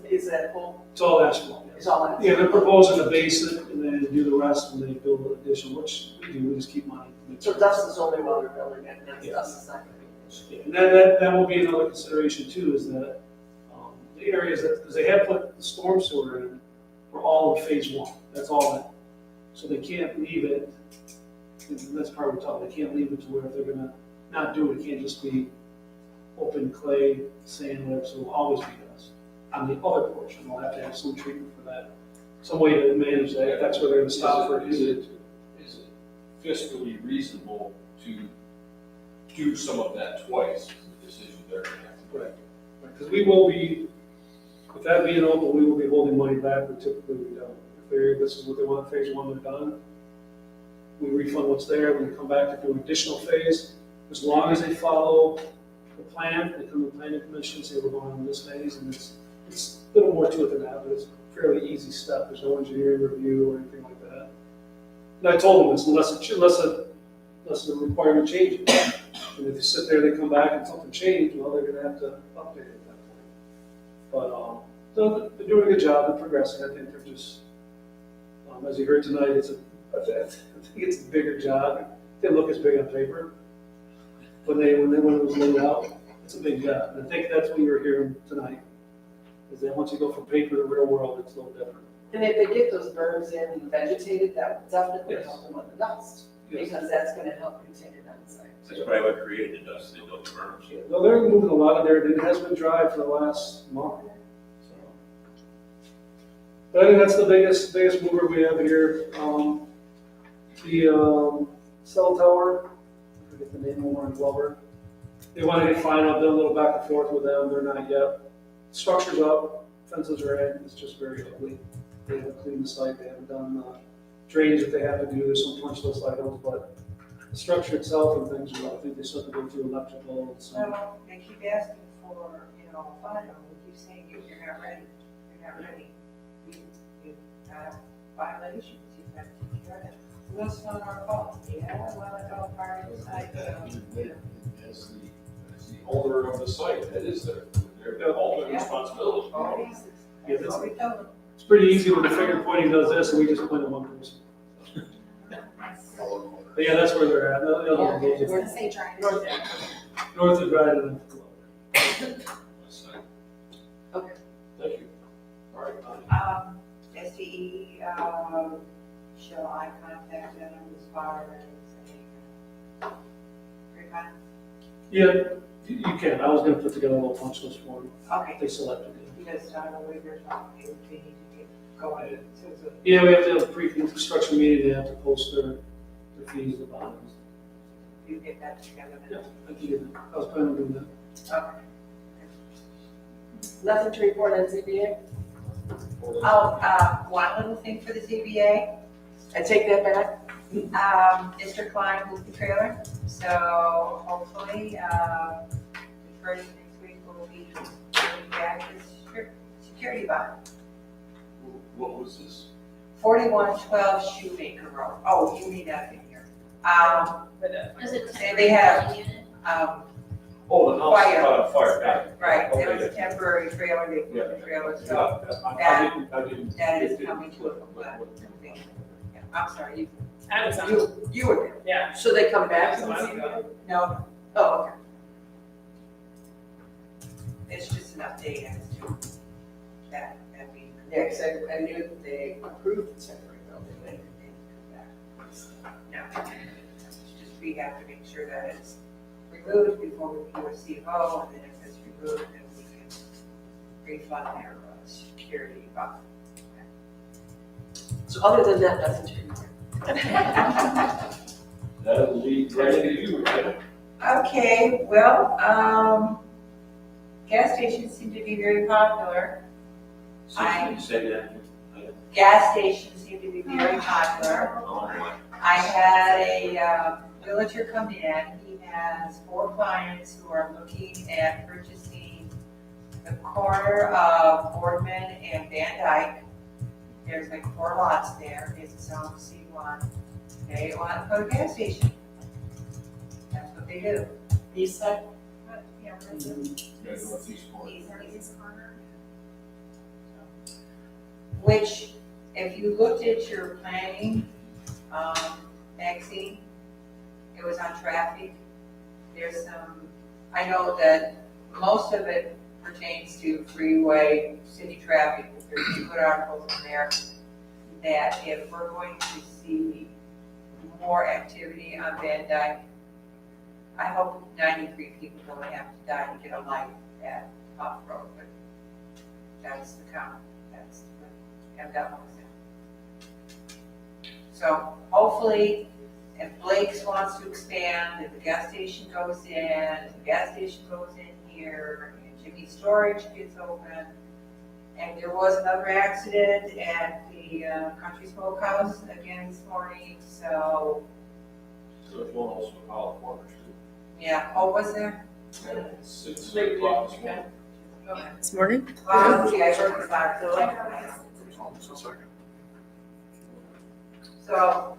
Is that whole, It's all asphalt, yes. is all that? Yeah, they're proposing to base it and then do the rest when they build an addition, which we do, we just keep money. So dust is only while they're building it, and Yeah. dust is not gonna be an issue. Yeah, and that will be another consideration too, is that the areas that, because they have put the storm sewer in for all of phase one, that's all that. So they can't leave it, and that's part of the talk, they can't leave it to where if they're gonna not do it, it can't just be open clay, sand, whatever, so it'll always be dust. On the other portion, we'll have to have some treatment for that, some way to manage that, that's where they're gonna stop for. Is it fiscally reasonable to do some of that twice, is the decision they're gonna have to make? Because we will be, with that being open, we will be holding money back, but typically we don't. If this is what they want, phase one, they're done. We refund what's there, when they come back to do an additional phase, as long as they follow the plan, they come to the planning commission, say we're going on this phase, and it's a little more to it than that, but it's a fairly easy step, there's no engineering review or anything like that. And I told them this, unless the requirement changes. And if they sit there, they come back and something changed, well, they're gonna have to update it at that point. But, so they're doing a good job, they're progressing, I think they're just, as you heard tonight, I think it's a bigger job. It didn't look as big on paper. When it was laid out, it's a big job. And I think that's what you were hearing tonight, is that once you go from paper to real world, it's a little different. And if they get those berms in and vegetated, that would definitely Yes. help them with the dust, Yes. because that's gonna help contain it on the site. That's probably what created the dust, they built the berms. Yeah, well, they're moving a lot of there, it has been dry for the last month. So. But I think that's the biggest mover we have here. The cell tower, I forget the name, Warren Glover. They want to get final, I've done a little back and forth with them, they're not yet. Structure's up, fences are in, it's just very ugly. They haven't cleaned the site, they haven't done drainage that they have to do, there's some punch list items, but the structure itself and things, I think they still have to go through electrical and some. Well, they keep asking for, final, we keep saying, you're not ready, you're not ready. You have violations, you have to take care of it. That's not our fault. Yeah, well, it's all part of the site, so. As the owner of the site, that is their ultimate responsibility. Always, Yeah, that's what we tell them. It's pretty easy when the finger pointing does this, and we just point at one person. But yeah, that's where they're at. The other one goes It's gonna say dry. North end. north of Dryden and Okay. Thank you. All right, SDE, shall I contact them as far as a refund? Yeah, you can. I was gonna put together a little punch list for them. Okay, They selected it. because I know we were talking, they need to get going. So, Yeah, we have to have a pre-construction meeting. They have to post their fees, the bonds. you get that together Yeah, then? I can do that. I was planning on doing that. Okay. Nothing to report on ZBA? Oh, one little thing for the ZBA. I take that back. Mr. Klein moved the trailer, so hopefully, the first next week will be getting back his security bond. What was this? 4112 Shoemaker Road. Oh, you need that in here. Is it They have- temporary unit? Oh, the house, Fire. fire, yeah. Right, there Okay, was a temporary trailer, they Yeah. put the trailer, Yeah, so I didn't. that is it didn't coming to click, a but conclusion. Yeah, I'm sorry, You you were there. yeah, should they come back to the ZBA? No, oh, okay. It's just an update as to that being. Yeah, because I knew that they approved the temporary building. They didn't come back. No, it's just we have to make sure that it's removed before we do a CFO, and then if it's removed, then we can refund their security buffer. So other than that, nothing to report. That'll lead right into you, right? Okay, well, gas stations seem to be very popular. So can you say that? Gas stations seem to be very popular. Oh, I had a villager come in, he has 4 clients who are looking at purchasing the corner of Boardman and Van Dyke. There's like 4 lots there, it's a zone C1. They want to put a gas station. That's what they do. East side? Yeah, where is it? Yeah, northeast corner. Northeast corner. Which, if you looked at your planning, magazine, it was on traffic. There's some, I know that most of it pertains to freeway, city traffic, but there's good articles in there that if we're going to see more activity on Van Dyke, I hope 93 people don't have to die to get a light at Off Road, but that's the count, that's what MDOT wants in. So hopefully, if Blake's wants to expand, if the gas station goes in, if the gas station goes in here, and Jimmy's Storage gets open, and there was another accident at the Country Smokehouse again this morning, so, So there's one also in Hollow Corner too. yeah, oh, was there? 6 o'clock this morning. Okay. This morning? Yeah, I heard the fire, so,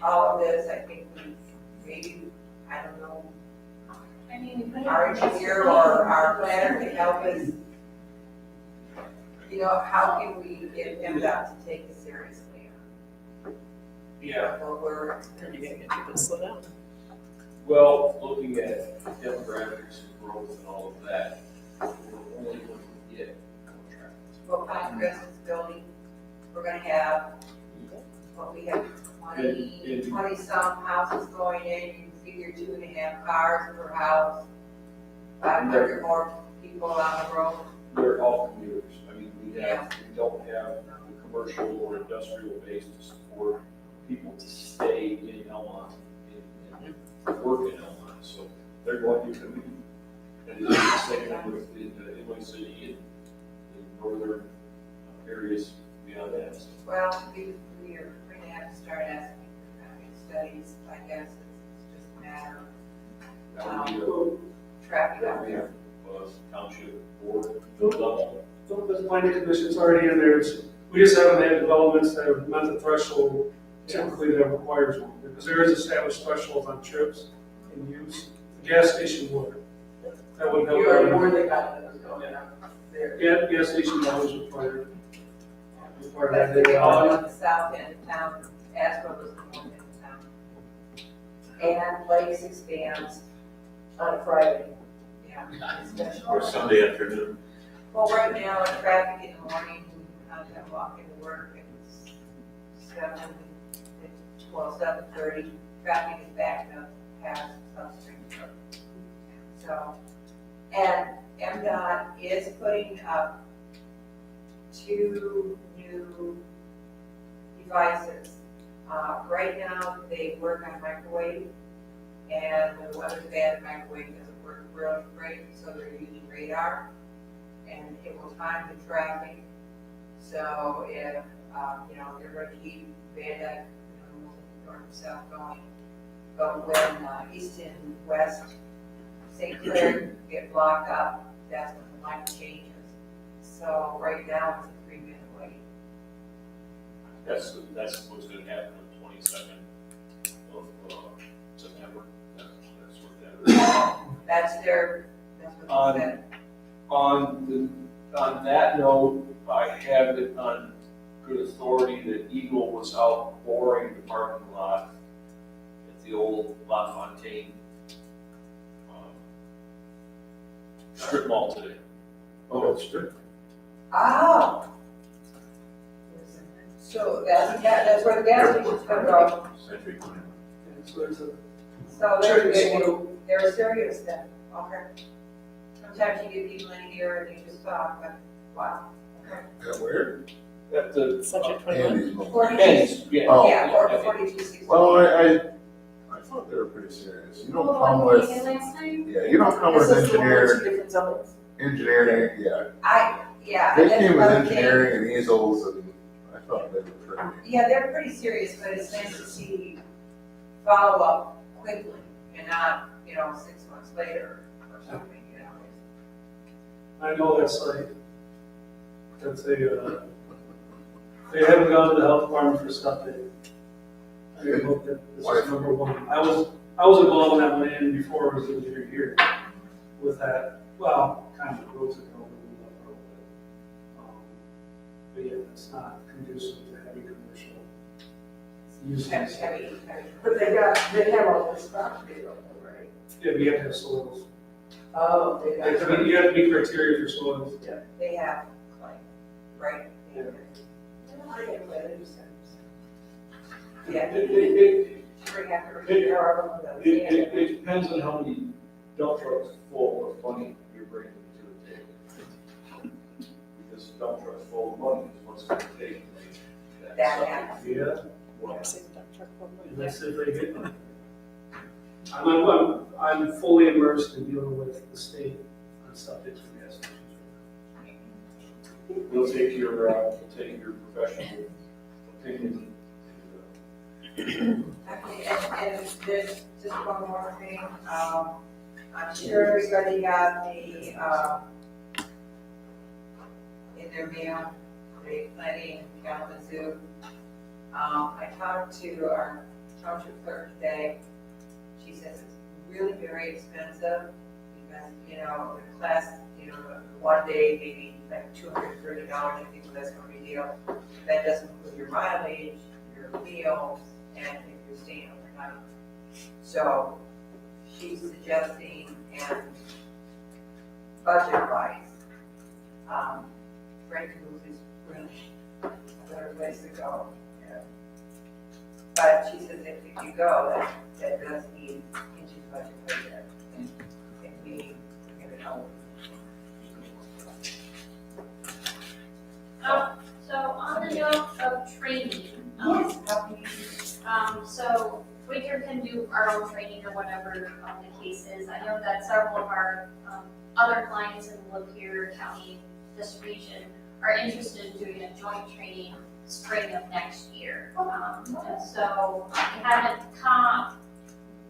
all of this, I think we, maybe, I don't know, I mean, we put it. our engineer or our planner can help us. You know, how can we get MDOT to take it seriously? Yeah, Or we're, Then you gotta get people to slow down. well, looking at demographics and growth and all of that, we're only going to get contractors. well, Pine Crescent's building, we're gonna have, well, we have 20 some houses going in, you figure 2.5 cars per house, 500 more people on the road. They're all commuters. I mean, we Yeah. don't have the commercial or industrial base to support people to stay in Almont and work in Almont. So they're going to commute. And it's the same with Inland City and northern areas beyond that. So Well, we are going to have to start asking for traffic studies, I guess, it's just a matter that would be of traffic. that would be a township board level. So the planning commission's already in there. We just haven't had developments that have met the threshold typically that requires one. Because there is established thresholds on trips and use. The gas station would. That would help. You already warned the guy that was going in there. Yeah, gas station always required. Required But that. we all on the south end of town, as well as the north end of town. And Blake's expands On a Friday. Yeah. Or Sunday afternoon. Well, right now, traffic in the morning, I'm walking to work, it's 7:30, traffic is backed up past South Spring Road. So, and MDOT is putting up 2 new devices. Right now, they work on microwave, and when the weather's bad, the microwave doesn't work really great, so they're using radar, and it will time the traffic. So if, they're going to keep Van Dyke, north and south going, but when east and west St. Clair get blocked up, that's when the line changes. So right now, it's a 3-minute wait. That's what's gonna happen on the 22nd of September. That's what that is. That's what they said. On that note, I have it on good authority that Eagle was out boring the parking lot at the old La Fontaine strip mall today. Oh, it's true. Oh. So that's where the gas station's gonna go. Century Clean. And so it's a, So Sure. they're serious then, okay. Sometimes you get people in here and you just talk, but wow. Okay. Yeah, where? At the Andy's. 42, yeah. Oh. yeah, or 4260. Well, I thought they were pretty serious. You don't come with, yeah, you don't come with engineering, Yeah. They and that's came with another thing. engineering and easels, and I thought they were pretty. Yeah, they're pretty serious, but it's nice to see follow-up quickly and not, 6 months later or something, I know that's like, that's a, they haven't gone to the health department for stuff that, I hope that this is number one. I was involved in that land before I was engineer here with that, well, kind of roads ago, but yeah, it's not conducive to heavy commercial use. Heavy. But they have all this property though, right? Yeah, but you have to have soils. Oh, they got. You have to meet criteria for soils. They have clay, right? Yeah. I get what it is. Yeah. It Bring after, depends on how many dump trucks full of money you're bringing to the table. Because dump trucks full of money is what's gonna take to make That that happens. something. Yeah. Well, And that's if they get them. I'm fully immersed in dealing with the state on subjects for gas stations. We'll take your professional opinion. Okay, and there's just one more thing, I'm sure everybody got the, in their mail, the planning Kalamazoo. I talked to our township clerk today, she says it's really very expensive, because, the class, one day, maybe like $230, I think that's no big deal. That doesn't include your mileage, your meals, and if you're staying overnight. So she's suggesting, and budget-wise, Frank Move is really a better place to go. Yeah. But she says if you go, that does need into budget right there. And we get it out. So on the note of training, so Winter can do our own training or whatever the case is. I know that several of our other clients in the Lapeer County, this region, are interested in doing a joint training spring of next year. And so we haven't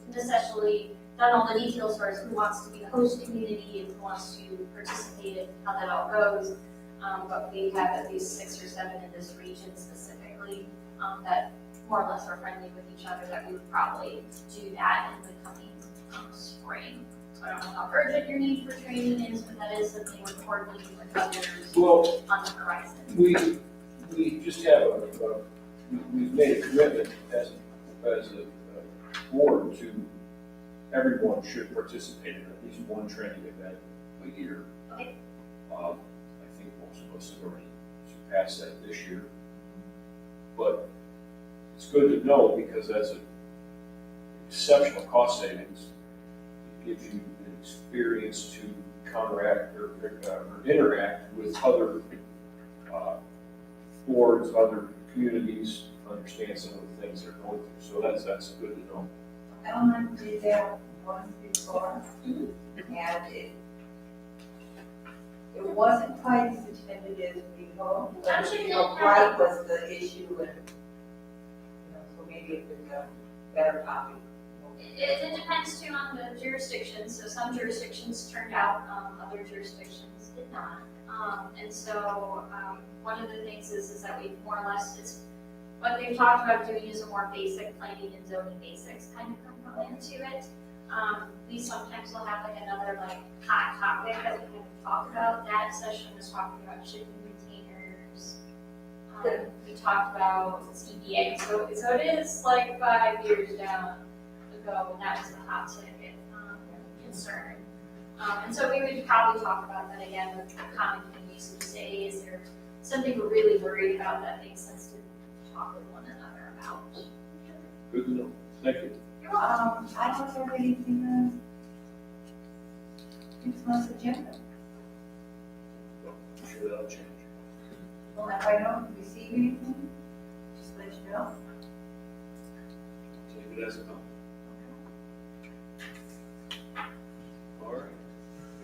necessarily done all the details as far as who wants to be the host community and who wants to participate and how that all goes. But we have at least 6 or 7 in this region specifically that more or less are friendly with each other, that we would probably do that in the coming spring. So I don't know how urgent your need for training is, but that is something we're coordinating with others Well, on the horizon. we just have we've made a commitment as a board to everyone should participate in at least one training event a year. Okay. I think most of us have already surpassed that this year. But it's good to know because that's an exceptional cost savings. It gives you an experience to counteract or interact with other boards, other communities, understand some of the things they're going through. So that's good to know. Almont did that once before, and it wasn't quite as attended as we hoped. But, Actually, you know, it pride was the issue, and, you know, so maybe if there's a better copy. It depends too on the jurisdiction, so some jurisdictions turned out, other jurisdictions did not. And so, one of the things is that we more or less, it's, what they've talked about doing is a more basic planning and zoning basics kind of component to it. We sometimes will have like another like hot topic that we kind of talk about. That session was talking about shipping containers. We talked about CBA, so it is like 5 years down ago, and that was the hot ticket concern. And so we would probably talk about that again with the common communities and say, is there something we're really worried about that makes sense to talk with one another about? Good to know. Thank you. I don't have anything on next month's agenda. I'm sure that'll change. Well, if I don't receive anything, just let you know. Take it as a no. All right.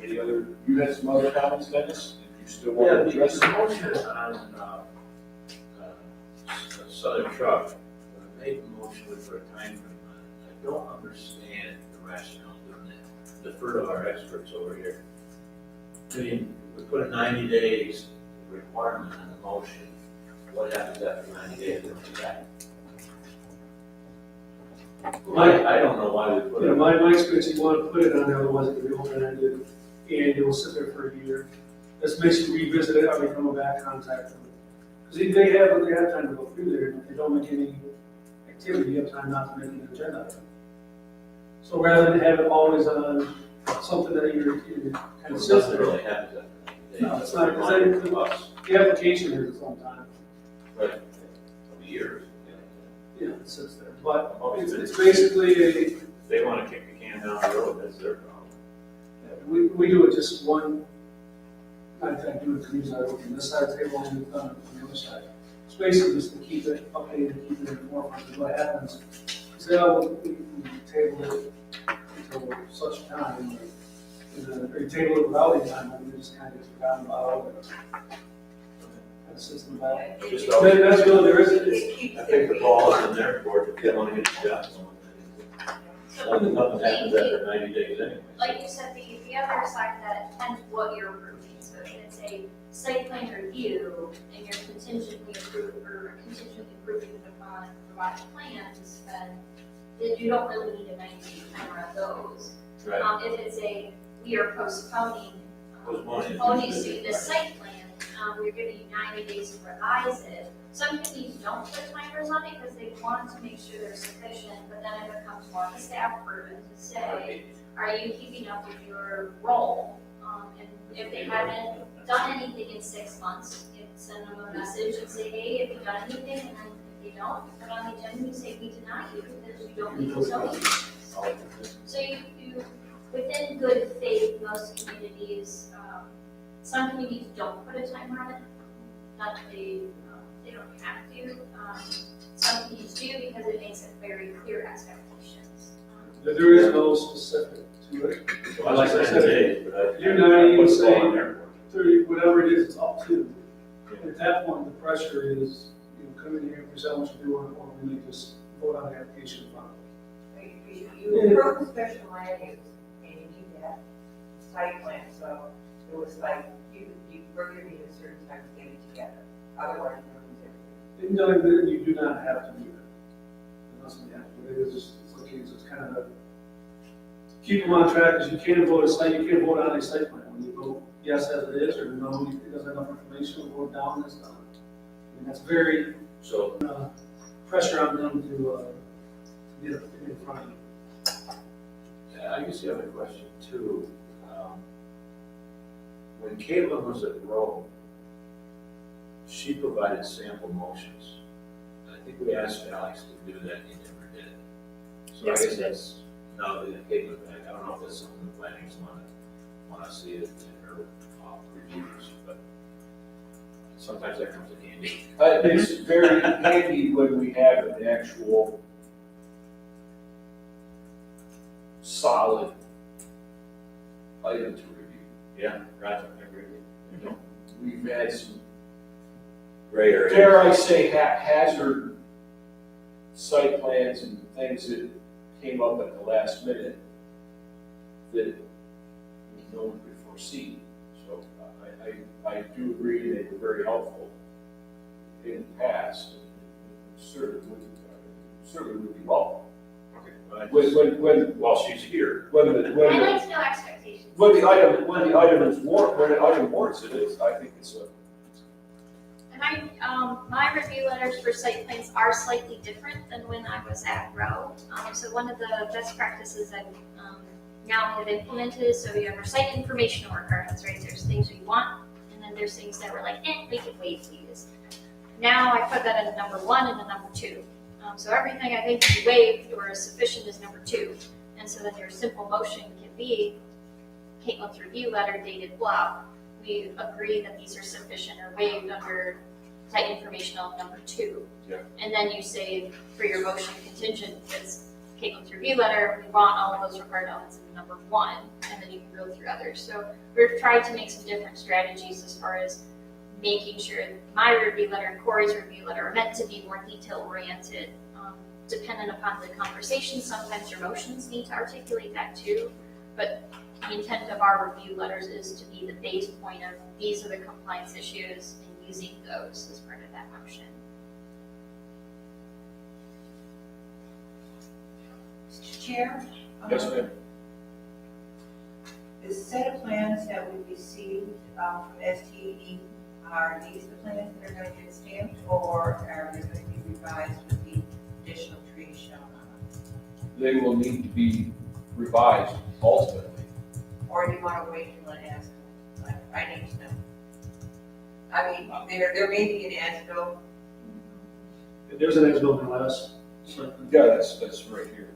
Any other, you had some other comments, Dennis? If you still want to address The them? motion on Southern Truck, when I made the motion for a time frame on it, I don't understand the rationale doing that. Defer to our experts over here. I mean, we put a 90 days requirement on the motion. What happens after 90 days? I don't know why we put You know, it. my experience, you want to put it on there, otherwise it can be open-ended, and it will sit there for a year. This makes you revisit it, every coming back, contact them. Because they have time to go through there, and if they don't make any activity, you have time not to make an agenda item. So rather than have it always on something that you're kind of sits Nothing there. really happens after 90 days. No, it's not, because Reminder then to us, the application is its own time. right, of years. Yeah, it sits there, but it's basically If they want to kick the can down the road, that's their problem. we do it just one, I do it because I work on this side of the table and we've done it on the other side. It's basically just to keep it updated, keep it informed, because what happens is we table it until such time, and then we table it without any time, and we just kind of get forgotten about it. Kind of sits in the back. Just That's really, there isn't, It keeps I think the ball is in their court if they want to get the job going. Nothing happens after 90 days anyway. Like you said, the other side of that depends what you're approving. So if it's a site plan review and you're contingently approving upon provided plans, then you don't really need a 90-day timer on those. Right. If it's we are postponing Postponing. seeing the site plan, we're giving you 90 days to revise it. Some communities don't put timers on it because they want to make sure they're sufficient, but then it becomes more of a staff burden to say, are you keeping up with your role? And if they haven't done anything in 6 months, you can send them a message and say, hey, have you done anything? And then if they don't, you put on the agenda and say, we deny you because you don't meet the zoning. So you, within good faith, most communities, some communities don't put a timer on it, not that they don't have to. Some communities do because it makes it very clear expectations. there is no specific to it. I like 90 days, but I. You're not even put the ball saying- in their court. 30, whatever it is, it's up to. At that point, the pressure is, come in here and present what you're doing, or we may just vote on the application in front of us. You approve the special land use, and you need that site plan, so it was like, we're giving you a certain time to get it together, otherwise you don't lose everything. No, you do not have to do that. Unless we have to. It is just, it's okay, so it's kind of a, keep them on track, because you can't vote you can't vote on a site plan. When you vote yes as it is, or no, it doesn't have enough information, or vote down, it's done. I mean, that's very, So, pressure on them to get it in front of you. I guess the other question too, when Caitlin was at Rome, she provided sample motions. I think we asked Alex to do that, he never did. So I Yes, guess he did. that's, now that Caitlin, I don't know if that's something the planning's wanna see it in her reviews, but sometimes that comes in handy. It's very handy when we have an actual solid item to review. Yeah, right, I agree with you. We've had some, Gray area. dare I say, haphazard site plans and things that came up at the last minute that no one could foresee. So I do agree they were very helpful in the past, and certainly would be welcome. Okay. Well, When, while she's here. when I like to know expectations. when the item warrants it, I think it's a, And my review letters for site plans are slightly different than when I was at Row. So one of the best practices I've now have implemented is, so you have our site informational requirements, right? There's things we want, and then there's things that were like, we can wait, please. Now I put that in number 1 and the number 2. So everything I think can be waived or is sufficient is number 2. And so then your simple motion can be, Caitlin's review letter dated blah. We agree that these are sufficient or waived under site informational number 2. Yeah. And then you say for your motion contingent, it's Caitlin's review letter, we want all of those required elements in number 1, and then you can go through others. So we've tried to make some different strategies as far as making sure my review letter and Corey's review letter are meant to be more detail oriented. Dependent upon the conversation, sometimes your motions need to articulate that too, but the intent of our review letters is to be the base point of these are the compliance issues and using those as part of that motion. Mr. Chair? yes, ma'am. The set of plans that we received from STE, are these the plans that are going to get stamped, or are they going to be revised with the additional trees shown on them? They will need to be revised ultimately. Or do you want to wait until it has, I need to know. I mean, there may be an as-built. There's an as-built in last. Yeah, that's right here.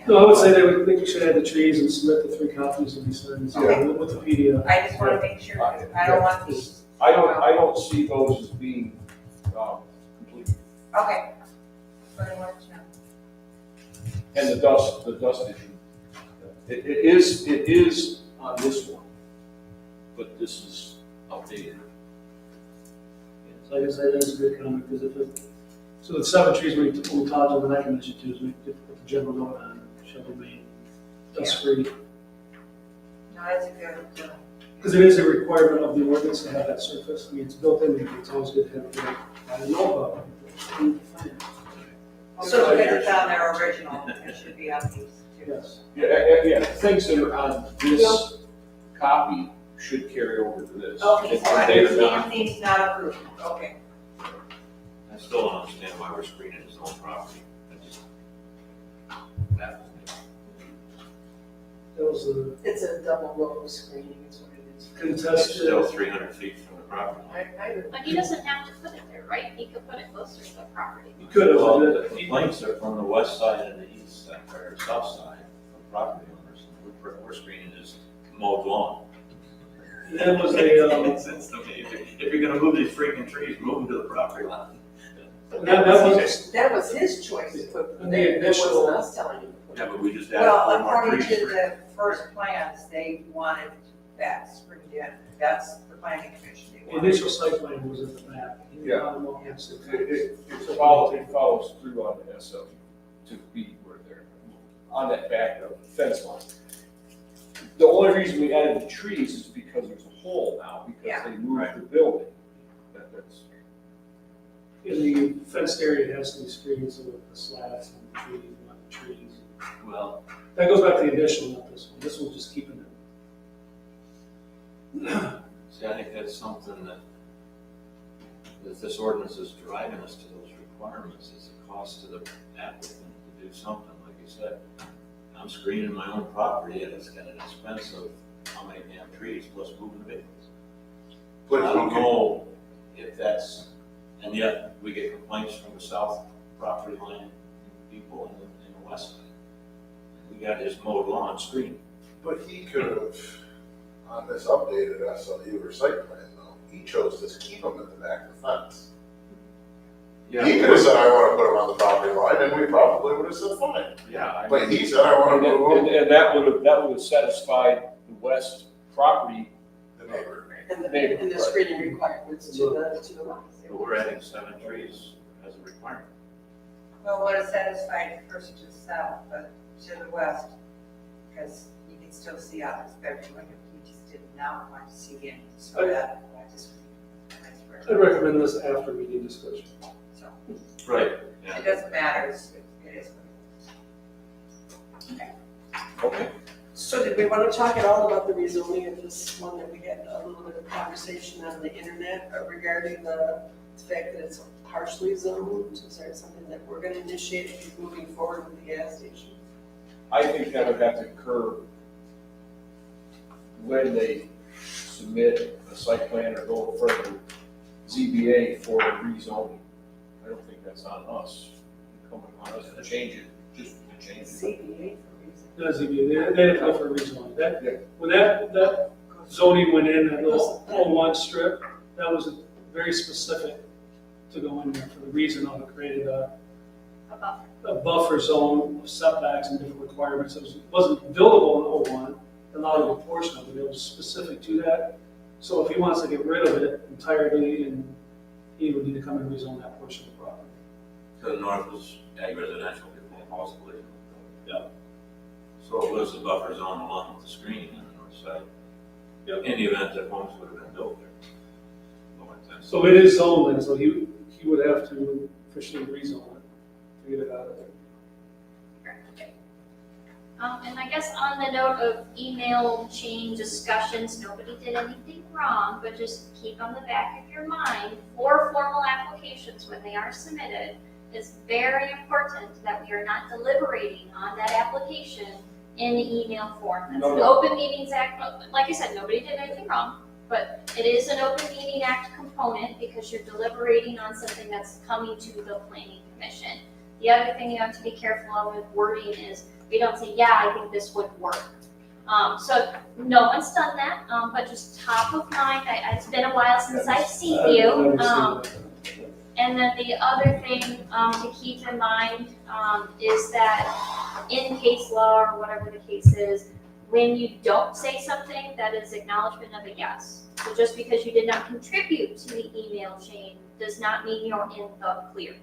No, I would say they would think we should add the trees and submit the 3 copies of these things Okay. with the PDF. I just want to make sure, I don't want these. I don't see those as being complete. Okay. But I want to know. And the dust issue. It is on this one, but this is outdated. So like I said, that's a good comment, because so the 7 trees we talked about, that I can mention too, is we did put the general note on, shall be made dust-free. No, that's a good, Because it is a requirement of the ordinance to have that surface. I mean, it's built in, it's always good to have it. I didn't know about it. so because it's on their original, it should be on these too. Yes. Yeah, the things that are on this copy should carry over to this. Okay, so I They are understand not. things not approved, okay. I still don't understand why we're screening his own property. That just baffles me. That was a It's a double row screening, is what it is. It's contested. still 300 feet from the property line. But he doesn't have to put it there, right? He could put it closer to the property. You could have. Well, the complaints are from the west side and the east side, or south side from property owners. We're screening this mowed lawn. That was It a, makes sense to me. If you're gonna move these freaking trees, move them to the property line. That was his choice to put And there, the it wasn't initial- us telling him to put Yeah, it. but we just added Well, 4 more according trees. to the first plans, they wanted that screened in, that's the planning commission they the wanted. initial site plan was at the back. Yeah. Yes. It follows through on the SL to be where they're on that back fence line. The only reason we added the trees is because there's a hole now, because they moved the building. That's. In the fenced area, it has to be screened, so with the slats and the trees, not the trees. Well, That goes back to the initial, not this one. This one's just keeping it. see, I think that's something that this ordinance is driving us to those requirements. It's a cost to the applicant to do something, like you said. I'm screening my own property, and it's got an expense of how many damn trees plus moving the vehicles. I don't know if that's, and yet we get complaints from the south property line people in the west side. We got his mowed lawn screened. But he could have, on this updated SLU or site plan though, he chose to keep them at the back of the fence. He could have said, I want to put them on the property line, and we probably would have said, fine. Yeah. But he said, I want to move them. And that would have satisfied the west property. The neighbor. And the screening requirements to the west. But we're adding 7 trees as a requirement. Well, would have satisfied the person to the south, but to the west, because you can still see out the spectrum, like if you just did not want to see it, so that, I just. I'd recommend this after meeting discussion. So, Right. it doesn't matter, it is what it is. Okay. So did we want to talk at all about the rezoning of this one that we had a little bit of conversation on the internet regarding the fact that it's partially zoned? Is there something that we're going to initiate moving forward with the gas station? I think that would have to occur when they submit a site plan or go further ZBA for rezoning. I don't think that's on us, incumbent on us to change it, just to change it. CBA for That's ZBA, they had to go for a rezoning. When that zoning went in, that little one strip, that was very specific to go in there for the reason of it created a buffer zone of setbacks and different requirements. It wasn't buildable in 01, allowed a portion of it, it was specific to that. So if he wants to get rid of it entirely, and he would need to come and rezone that portion of the property. To the north was ag residential, possibly. Yeah. So it was the buffer zone along with the screening on the north side. Yep. In the event that homes would have been built there. No intent. So it is zoned, and so he would have to officially rezone it to get it out of there. And I guess on the note of email chain discussions, nobody did anything wrong, but just keep on the back of your mind, for formal applications when they are submitted, it's very important that we are not deliberating on that application in the email form. That's No, the no. Open Meetings Act, like I said, nobody did anything wrong, but it is an Open Meeting Act component because you're deliberating on something that's coming to the Planning Commission. The other thing you have to be careful of with wording is, we don't say, yeah, I think this would work. So no one's done that, but just top of mind, it's been a while since I've seen you. And then the other thing to keep in mind is that in case law or whatever the case is, when you don't say something, that is acknowledgement of a yes. So just because you did not contribute to the email chain does not mean you're in the clear.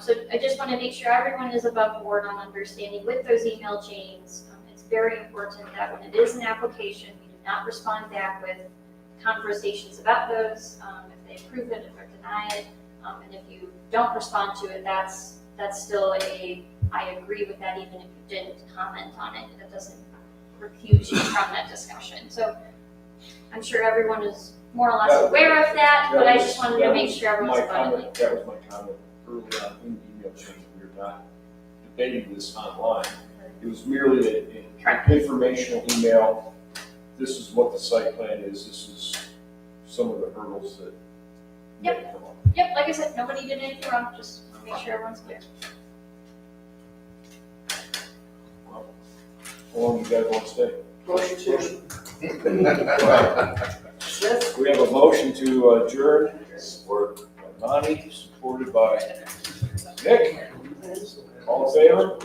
So I just want to make sure everyone is above board on understanding with those email chains. It's very important that when it is an application, we do not respond back with conversations about those, if they approve it, if they deny it, and if you don't respond to it, that's still I agree with that even if you didn't comment on it. That doesn't recuse you from that discussion. So I'm sure everyone is more or less aware of that, but I just wanted to make sure everyone's abundantly. That was my comment earlier on in the email chain. We were not debating this online. It was merely an informational email. This is what the site plan is. This is some of the hurdles that may come up. Yep, like I said, nobody did anything wrong, just make sure everyone's clear. Well, how long you guys want to stay? Motion to. We have a motion to adjourn. Support. By Bonnie, supported by Nick. All in favor?